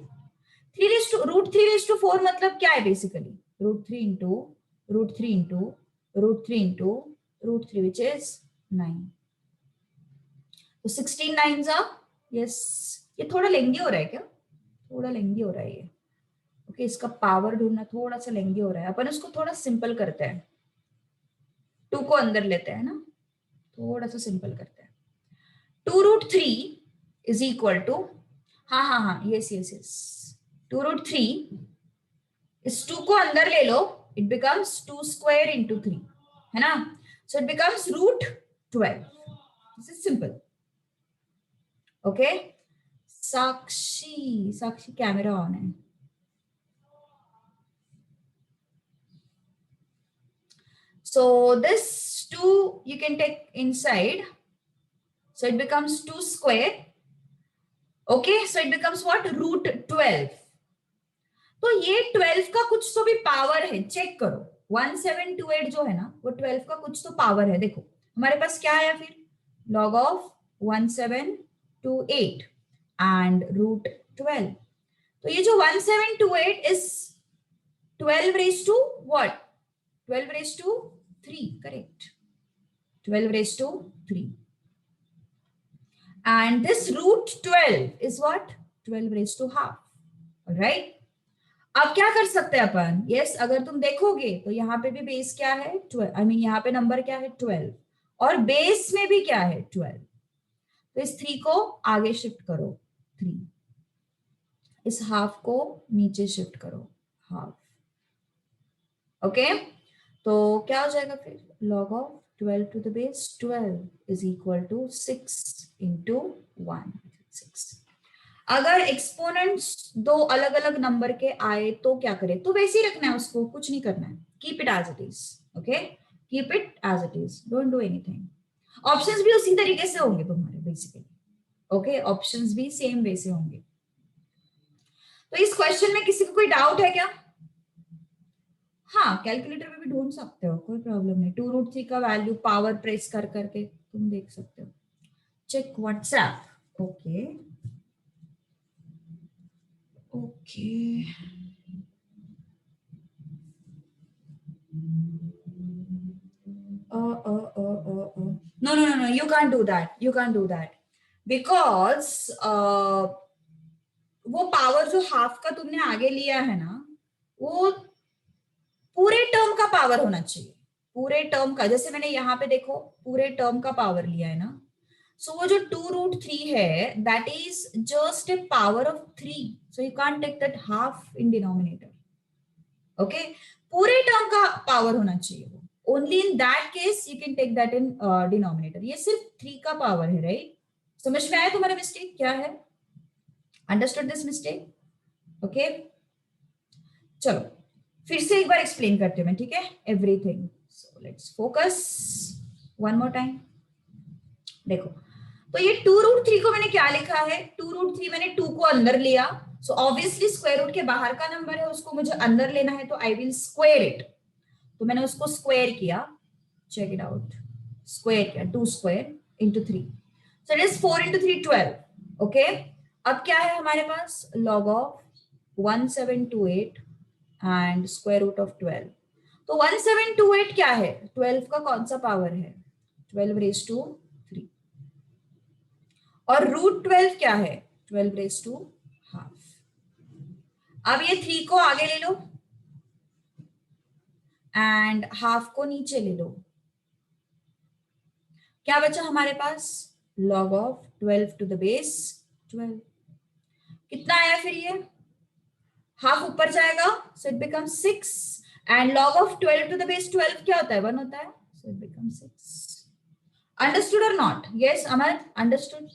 3 raised to √3 raised to 4 मतलब क्या है basically? √3 into √3 into √3 into √3 which is 9. तो 16 9s are yes. ये थोड़ा लेंगी हो रहा है क्या? थोड़ा लेंगी हो रहा है ये। ओके, इसका पावर ढूंढना थोड़ा सा लेंगी हो रहा है, अपन इसको थोड़ा सिंपल करते हैं, 2 को अंदर लेते हैं ना, थोड़ा सा सिंपल करते हैं। 2√3 इज इक्वल टू, हाँ यस 2√3 इस 2 को अंदर ले लो, इट बिकम्स 2 स्क्वायर इंटू 3 है ना, सो it becomes √12. This is simple. Okay, Sakshi camera on है. So this 2 you can take inside, so it becomes 2 square. Okay, so it becomes what? √12. तो ये 12 का कुछ तो भी पावर है, चेक करो. 1728 जो है ना वो 12 का कुछ तो पावर है. देखो हमारे पास क्या आया फिर, log of 1728 and √12. तो ये जो 1728 is 12 raised to what? 12 raised to 3, correct? 12 raised to 3. And this √12 is what? 12 raised to half. Alright? अब क्या कर सकते हैं अपन? Yes, अगर तुम देखोगे तो यहाँ पे भी बेस क्या है? 12. I mean यहाँ पे नंबर क्या है? 12. और बेस में भी क्या है? 12. तो इस 3 को आगे शिफ्ट करो 3, इस हाफ को नीचे शिफ्ट करो हाफ. ओके, तो क्या हो जाएगा फिर? log of 12 to the base 12 is equal to 6 into 1, 6. अगर एक्सपोनेंट्स दो अलग अलग नंबर के आए तो क्या करें? तो वैसे ही रखना है उसको, कुछ नहीं करना है. Keep it as it is. Okay, keep it as it is, don't do anything. Options भी उसी तरीके से होंगे तुम्हारे बेसिकली. ओके, ऑप्शंस भी सेम वे से होंगे. तो इस क्वेश्चन में किसी को कोई डाउट है क्या? हाँ, कैलकुलेटर में भी ढूंढ सकते हो, कोई प्रॉब्लम नहीं. 2√3 का वैल्यू पावर प्रेस कर करके तुम देख सकते हो. Check WhatsApp. Okay okay, no, you can't do that because वो पावर जो हाफ का तुमने आगे लिया है ना, वो पूरे टर्म का पावर होना चाहिए, पूरे टर्म का. जैसे मैंने यहाँ पे देखो पूरे टर्म का पावर लिया है ना, सो वो जो 2√3 है that is just a power of 3, so you can't take that half in denominator. Okay, पूरे टर्म का पावर होना चाहिए वो. Only in that case you can take that in denominator. ये सिर्फ 3 का पावर है, राइट? समझ में आया तुम्हारा मिस्टेक क्या है? Understood this mistake? ओके, चलो फिर से एक बार एक्सप्लेन करते हैं, ठीक है, everything. So let's focus one more time. देखो, तो ये 2√3 को मैंने क्या लिखा है? 2√3 मैंने 2 को अंदर लिया, सो ऑब्वियसली स्क्वायर रूट के बाहर का नंबर है, उसको मुझे अंदर लेना है, तो आई विल स्क्वायर इट. तो मैंने उसको स्क्वायर किया, चेक इट आउट, स्क्वायर किया 2 square into 3. So it is 4 into 3 12. Okay, अब क्या है हमारे पास, log of 1728 and square root of 12. तो 1728 क्या है, 12 का कौन सा पावर है, 12 रेज टू 3. और रूट 12 क्या है, 12 रेज टू हाफ. अब ये 3 को आगे ले लो एंड हाफ को नीचे ले लो. क्या बचा हमारे पास, log of 12 to the base 12. कितना आया फिर ये, हाफ ऊपर जाएगा so it become 6 and log of 12 to the base 12 क्या होता है, 1 होता है, सो इट बिकम 6. अंडरस्टूड और नॉट, यस अमर अंडरस्टूड,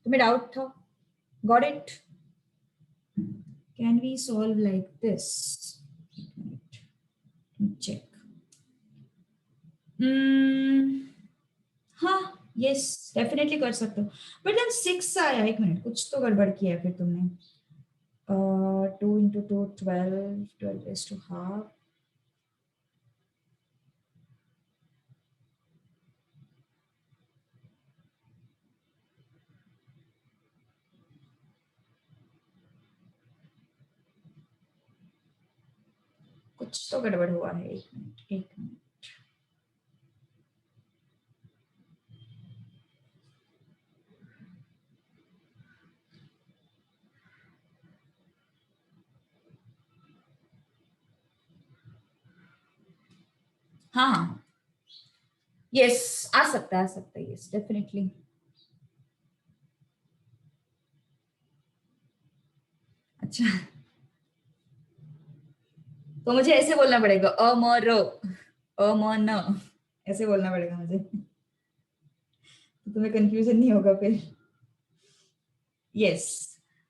तुम्हें डाउट था, got it. Can we solve like this, check. हाँ यस डेफिनेटली कर सकते हो, बट देन 6 आया, एक मिनट कुछ तो गड़बड़ किया है फिर तुमने. 2 into 2 12, 12 raised to half. कुछ तो गड़बड़ हुआ है, एक मिनट एक मिनट. हाँ हाँ यस आ सकता है, आ सकता है, यस डेफिनेटली. अच्छा तो मुझे ऐसे बोलना पड़ेगा, अ म र, अ म न, ऐसे बोलना पड़ेगा मुझे, तो तुम्हें कंफ्यूजन नहीं होगा फिर. यस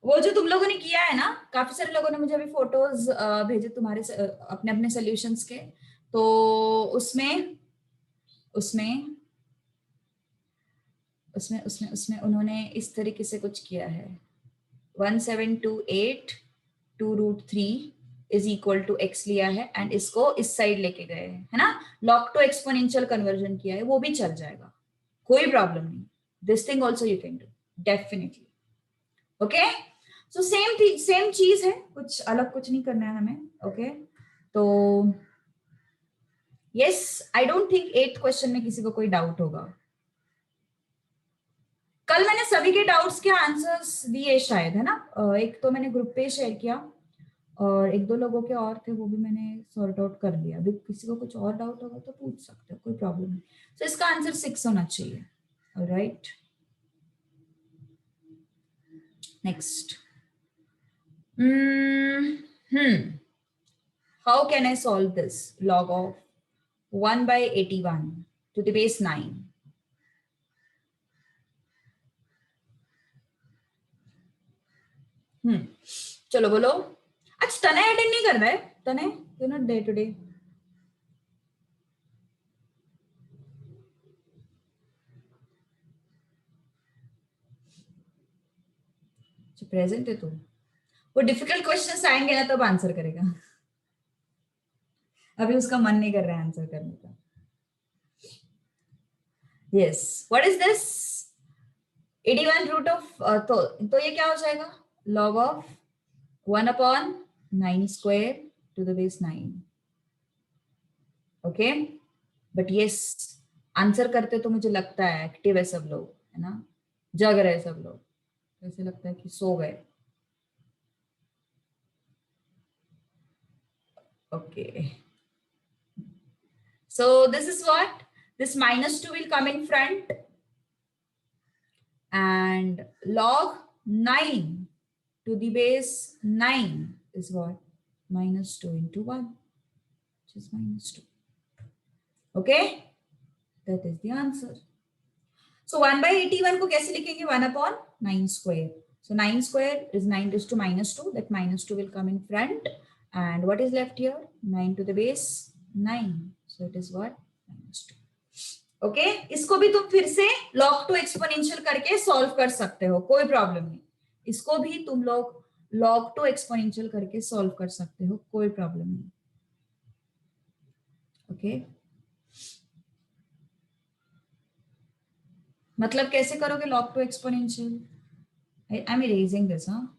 वो जो तुम लोगों ने किया है ना, काफी सारे लोगों ने मुझे अभी फोटोज भेजे तुम्हारे अपने अपने सोल्यूशंस के, तो उसमें उसमें उसमें उसमें उसमें उन्होंने इस तरीके से कुछ किया है, 1728 2√3 इज इक्वल टू एक्स लिया है एंड इसको इस साइड लेके गए हैं, है ना, लॉग टू एक्सपोनेंशियल कन्वर्जन किया है, वो भी चल जाएगा, कोई प्रॉब्लम नहीं. This thing also you can do definitely. Okay so same चीज है, कुछ अलग कुछ नहीं करना है हमें. ओके तो yes I don't think 8th question में किसी को कोई डाउट होगा. कल मैंने सभी के डाउट्स के आंसर्स दिए शायद, है ना, एक तो मैंने ग्रुप पे शेयर किया और एक दो लोगों के और थे, वो भी मैंने सॉर्ट आउट कर लिया. अभी किसी को कुछ और डाउट होगा तो पूछ सकते हो, कोई प्रॉब्लम नहीं. तो इसका आंसर 6 होना चाहिए. Alright next. How can I solve this, log of 1/81 to the base 9. चलो बोलो. अच्छा तने अटेंड नहीं कर रहा है, तने you not day today. Present है तू, वो डिफिकल्ट क्वेश्चंस आएंगे ना तब आंसर करेगा, अभी उसका मन नहीं कर रहा है आंसर करने का. Yes what is this, 81 root of, तो ये क्या हो जाएगा, log of 1/9 square to the base 9. Okay but yes answer करते तो मुझे लगता है एक्टिव है सब लोग, है ना, जग रहे सब लोग, ऐसे लगता है कि सो गए. Okay so this is what, this -2 will come in front and log 9 to the base 9 is what, -2 into 1, which is -2. Okay that is the answer. So 1/81 को कैसे लिखेंगे, 1/9 square. So 9 square is 9 raised to -2, that -2 will come in front and what is left here, 9 to the base 9, so it is what, -2. Okay इसको भी तुम फिर से log to exponential करके solve कर सकते हो, कोई प्रॉब्लम नहीं. इसको भी तुम लोग log टू एक्सपोनेंशियल करके सॉल्व कर सकते हो, कोई प्रॉब्लम नहीं. ओके मतलब कैसे करोगे log to exponential? I'm erasing this, हाँ.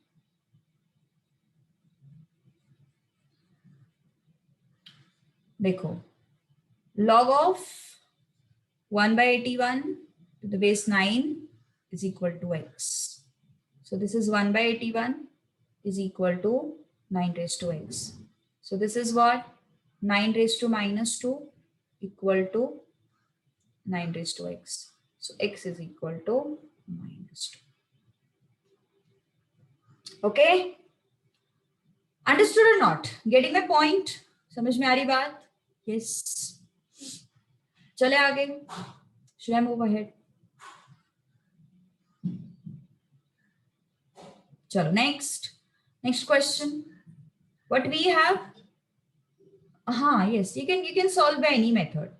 देखो, log of 1/81 to the base 9 is equal to x. So this is 1/81 is equal to 9 raised to x. So this is what? 9 raised to minus 2 equal to 9 raised to x. So x is equal to minus 2. Okay? Understood or not? Getting my point? समझ में आ रही बात? Yes. चले आगे. Should I move ahead? चलो next question. What we have? Yes, you can solve by any method.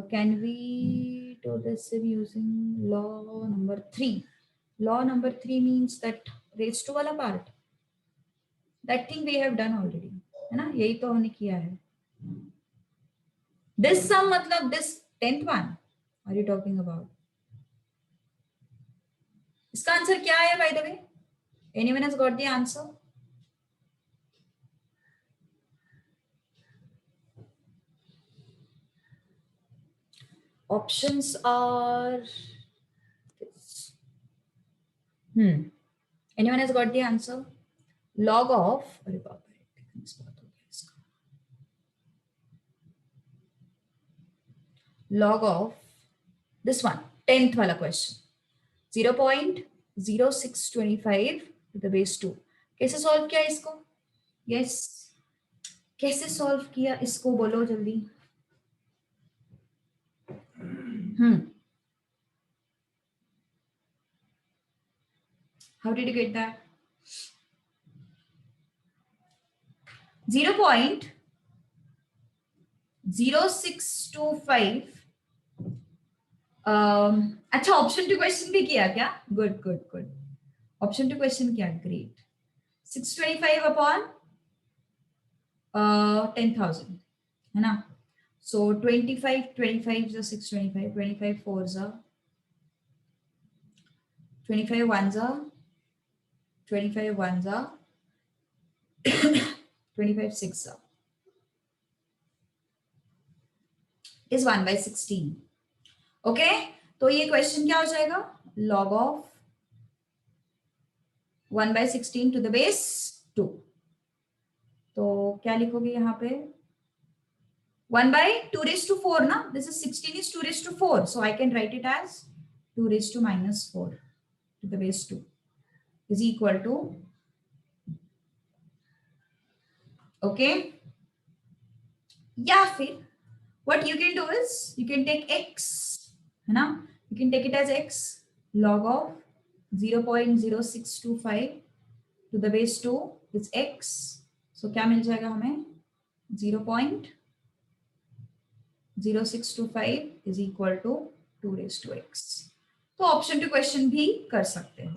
Can we do this using law number 3? Law number 3 means that raised to वाला part. That thing we have done already, है ना? यही तो हमने किया है. This sum मतलब this 10th one. Are you talking about? इसका आंसर क्या है by the way? Anyone has got the answer? Options are this. Anyone has got the answer? Log of, अरे बाप रे, इस बात हो गया इसका. Log of this one, 10th वाला question. 0.0625 to the base 2. कैसे सॉल्व किया इसको? Yes. कैसे सॉल्व किया इसको बोलो जल्दी. How did you get that? 0.0625. अच्छा, ऑप्शन टू क्वेश्चन भी किया क्या? गुड. ऑप्शन टू क्वेश्चन किया, ग्रेट. 625 अपॉन 10,000 है ना. So 25 is 625. 25 4s are 25 1s are 25 1s are 25 6s are is 1/16. Okay, तो ये क्वेश्चन क्या हो जाएगा? log of 1/16 to the base 2. तो क्या लिखोगे यहाँ पे? 1/2 raised to 4 ना. This is 16 is 2 raised to 4. So I can write it as 2 raised to minus 4 to the base 2 is equal to, okay. या फिर what you can do is you can take x, है ना. You can take it as x log of 0.0625 to the base 2 is x. So क्या मिल जाएगा हमें? 0.0625 is equal to 2 raised to x. तो option to question भी कर सकते हो.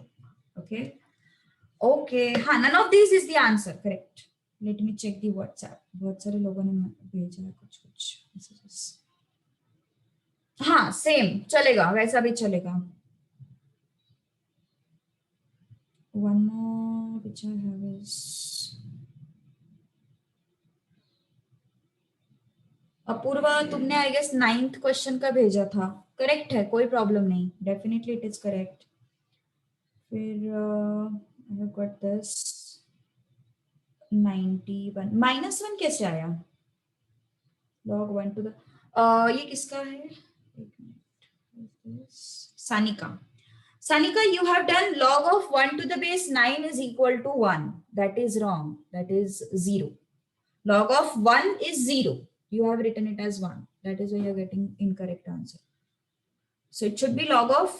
ओके. हाँ, none of these is the answer, correct. Let me check the WhatsApp. बहुत सारे लोगों ने भेजा है कुछ मैसेजेस. हाँ, सेम चलेगा, वैसा भी चलेगा. One more which I have is Apoorva, तुमने आई गेस 9th क्वेश्चन का भेजा था. करेक्ट है, कोई प्रॉब्लम नहीं. Definitely it is correct. फिर आई हैव गॉट दिस 91 -1 कैसे आया? log 1 to the ये किसका है? एक minute. Sanika, you have done log of 1 to the base 9 is equal to 1. That is wrong. That is 0. Log of 1 is 0. You have written it as 1. That is why you are getting incorrect answer. So it should be log of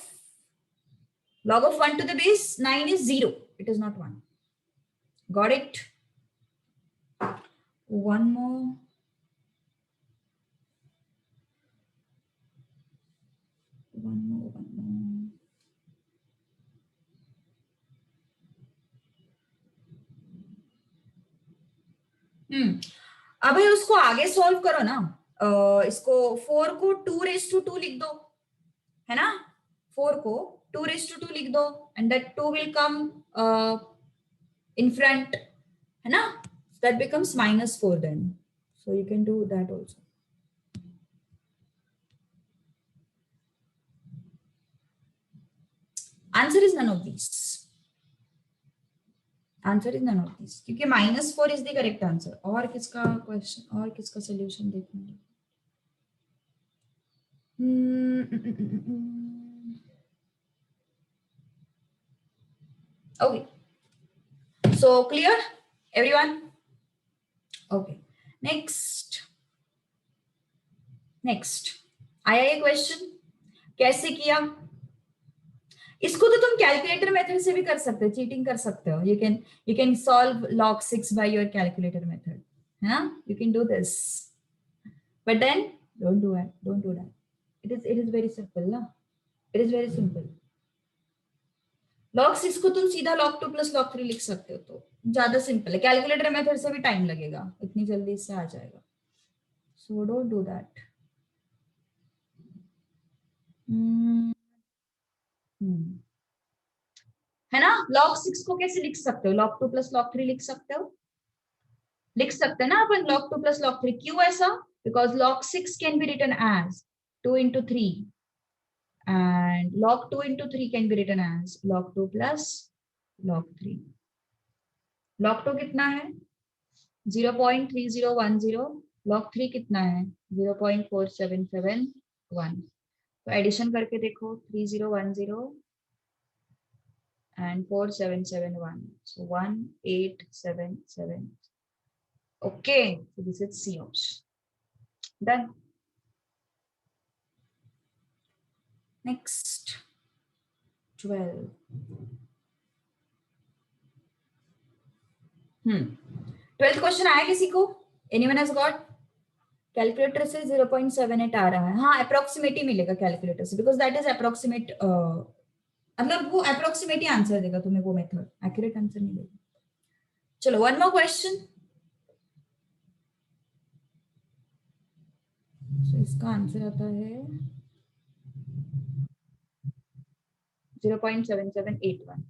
1 to the base 9 is 0. It is not 1. Got it? One more. अब उसको आगे solve करो ना. इसको 4 को 2 raised to 2 लिख दो. है ना, 4 को 2 raised to 2 लिख दो and that 2 will come in front, है ना, that becomes -4 then. So you can do that also. Answer is none of these. Answer is none of these क्योंकि -4 is the correct answer. और किसका question और किसका solution देखना है? Okay. So clear, everyone? Okay. Next. आया ये question, कैसे किया? इसको तो तुम कैलकुलेटर मेथड से भी कर सकते हो, चीटिंग कर सकते हो. You can solve log 6 by your calculator method, है ना, you can do this, but then don't do that. It is very simple ना, it is very simple. log 6 को तुम सीधा log 2 प्लस log 3 लिख सकते हो, तो ज्यादा सिंपल है. कैलकुलेटर मेथड से भी टाइम लगेगा, इतनी जल्दी इससे आ जाएगा. So don't do that. है ना, log 6 को कैसे लिख सकते हो? log 2 प्लस log 3 लिख सकते हो, लिख सकते हैं ना अपन log 2 plus log 3. क्यों ऐसा? Because log 6 can be written as 2 into 3 and log 2 into 3 can be written as log 2 plus log 3. log 2 कितना है? 0.3010. log 3 कितना है? 0.4771. तो एडिशन करके देखो, 3010 and 4771, so 1877. Okay, so this is C option. Done. Next, 12. 12th question आया किसी को? Anyone has got? कैलकुलेटर से 0.78 आ रहा है. हाँ, अप्रोक्सीमेट ही मिलेगा कैलकुलेटर से, बिकॉज दैट इज अप्रोक्सीमेट. मतलब वो अप्रोक्सीमेट ही आंसर देगा तुम्हें, वो मेथड एक्यूरेट आंसर नहीं देगा. चलो, वन मोर क्वेश्चन. इसका आंसर आता है 0.7781.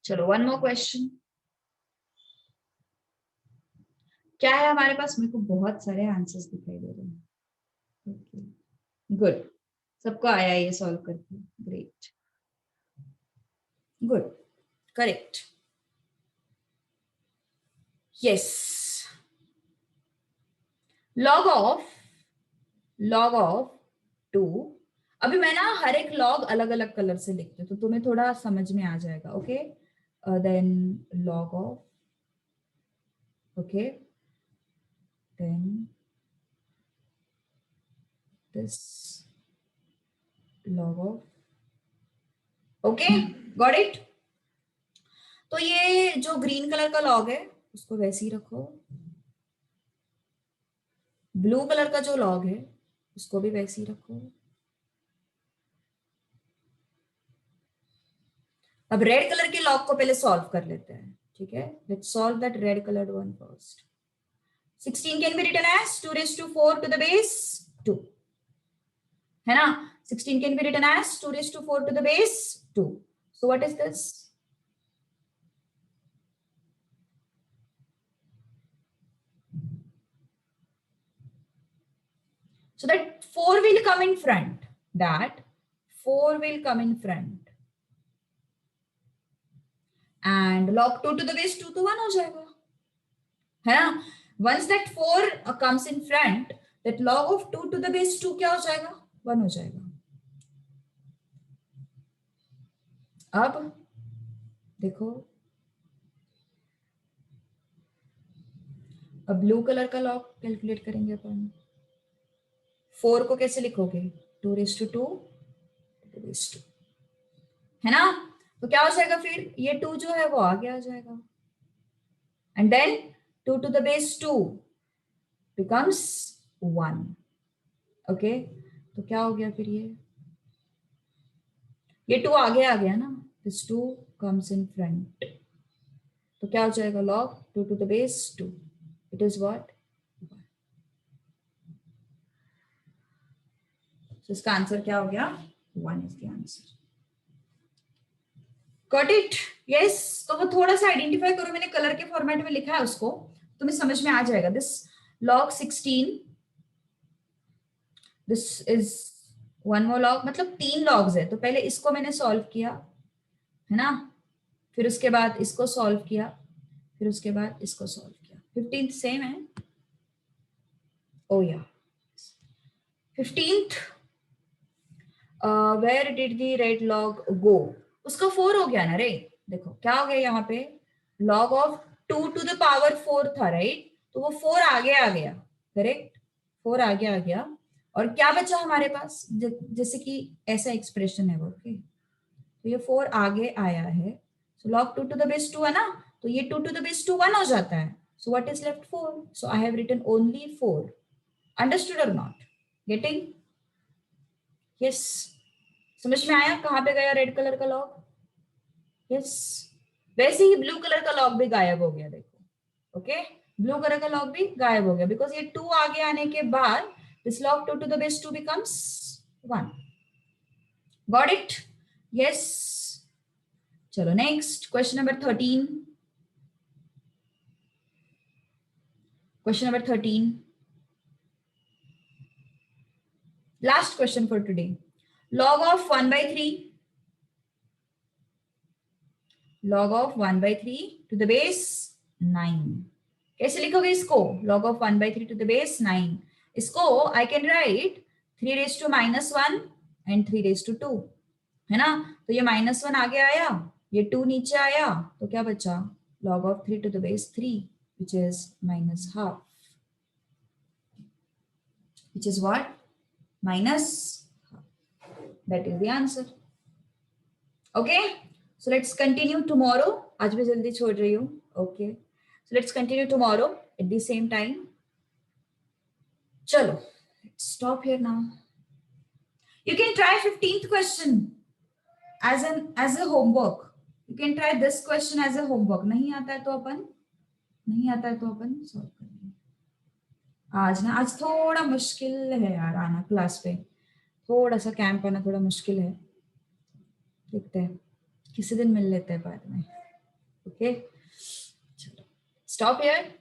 चलो, वन मोर क्वेश्चन. क्या है हमारे पास? मेरे को बहुत सारे आंसर्स दिखाई दे रहे हैं. गुड, सबको आया ये सॉल्व करके. Great, good, correct. Yes. log of 2. अभी मैं ना हर एक log अलग अलग कलर से लिखती हूँ, तो तुम्हें थोड़ा समझ में आ जाएगा. Okay, then log of, okay, then this log of. Okay, got it. तो ये जो ग्रीन कलर का log है उसको वैसे ही रखो. ब्लू कलर का जो log है उसको भी वैसे ही रखो. अब रेड कलर के log को पहले सॉल्व कर लेते हैं. ठीक है, let's solve that red coloured one first. 16 can be written as 2 raised to 4 to the base 2, है ना. 16 can be written as 2 raised to 4 to the base 2. So what is this? So that 4 will come in front. That 4 will come in front. And log 2 to the base 2 तो 1 हो जाएगा, है ना. Once that 4 comes in front, that log of 2 to the base 2 क्या हो जाएगा? 1 हो जाएगा. अब देखो, अब ब्लू कलर का log कैलकुलेट करेंगे अपन. 4 को कैसे लिखोगे? 2 raised to 2 to the base 2, है ना. तो क्या हो जाएगा फिर? ये 2 जो है वो आगे आ जाएगा. And then 2 to the base 2 becomes 1. Okay, तो क्या हो गया फिर? ये 2 आगे आ गया ना. This 2 comes in front. तो क्या हो जाएगा log 2 to the base 2. It is what? तो इसका आंसर क्या हो गया? 1 is the answer. Got it? Yes. तो वो थोड़ा सा आइडेंटिफाई करो, मैंने कलर के फॉर्मेट में लिखा है उसको, तुम्हें समझ में आ जाएगा. This log 16, this is one more log, मतलब 3 लॉग्स है. तो पहले इसको मैंने सॉल्व किया है ना, फिर उसके बाद इसको सॉल्व किया, फिर उसके बाद इसको सॉल्व किया. 15th सेम है. Oh yeah 15th where did the red log go, उसका 4 हो गया ना रे. देखो क्या हो गया यहाँ पे, log of 2 to the power 4 था राइट, तो वो 4 आगे आ गया. करेक्ट, 4 आगे आ गया. और क्या बचा हमारे पास, जैसे कि ऐसा एक्सप्रेशन है वो. ओके, तो ये 4 आगे आया है. सो log 2 to the base 2 है ना, तो ये 2 to the base 2 1 हो जाता है. So what is left 4. So I have written only 4. Understood और नॉट? गेटिंग? यस. समझ में आया कहाँ पे गया रेड कलर का लॉग? यस. वैसे ही ब्लू कलर का लॉग भी गायब हो गया. देखो ओके, ब्लू कलर का लॉग भी गायब हो गया बिकॉज ये 2 आगे आने के बाद this log 2 to the base 2 becomes 1. Got it? Yes. चलो next, question number 13. Question number 13, last question for today. log of 1/3, log of 1/3 to the base 9. कैसे लिखोगे इसको? log of 1/3 to the base 9. इसको I can write 3 raised to -1 and 3 raised to 2 है ना. तो ये -1 आगे आया, ये 2 नीचे आया, तो क्या बचा? log of 3 to the base 3 which is -half, which is what? Minus. That is the answer. Okay, so let's continue tomorrow. आज मैं जल्दी छोड़ रही हूँ. Okay, so let's continue tomorrow at the same time. चलो, let's stop here now. You can try 15th question as a homework. You can try this question as a homework. नहीं आता है तो अपन सॉल्व करेंगे. आज थोड़ा मुश्किल है यार आना क्लास पे, थोड़ा सा कैंप आना थोड़ा मुश्किल है. देखते हैं किसी दिन मिल लेते हैं बाद में. ओके, चलो स्टॉप हियर.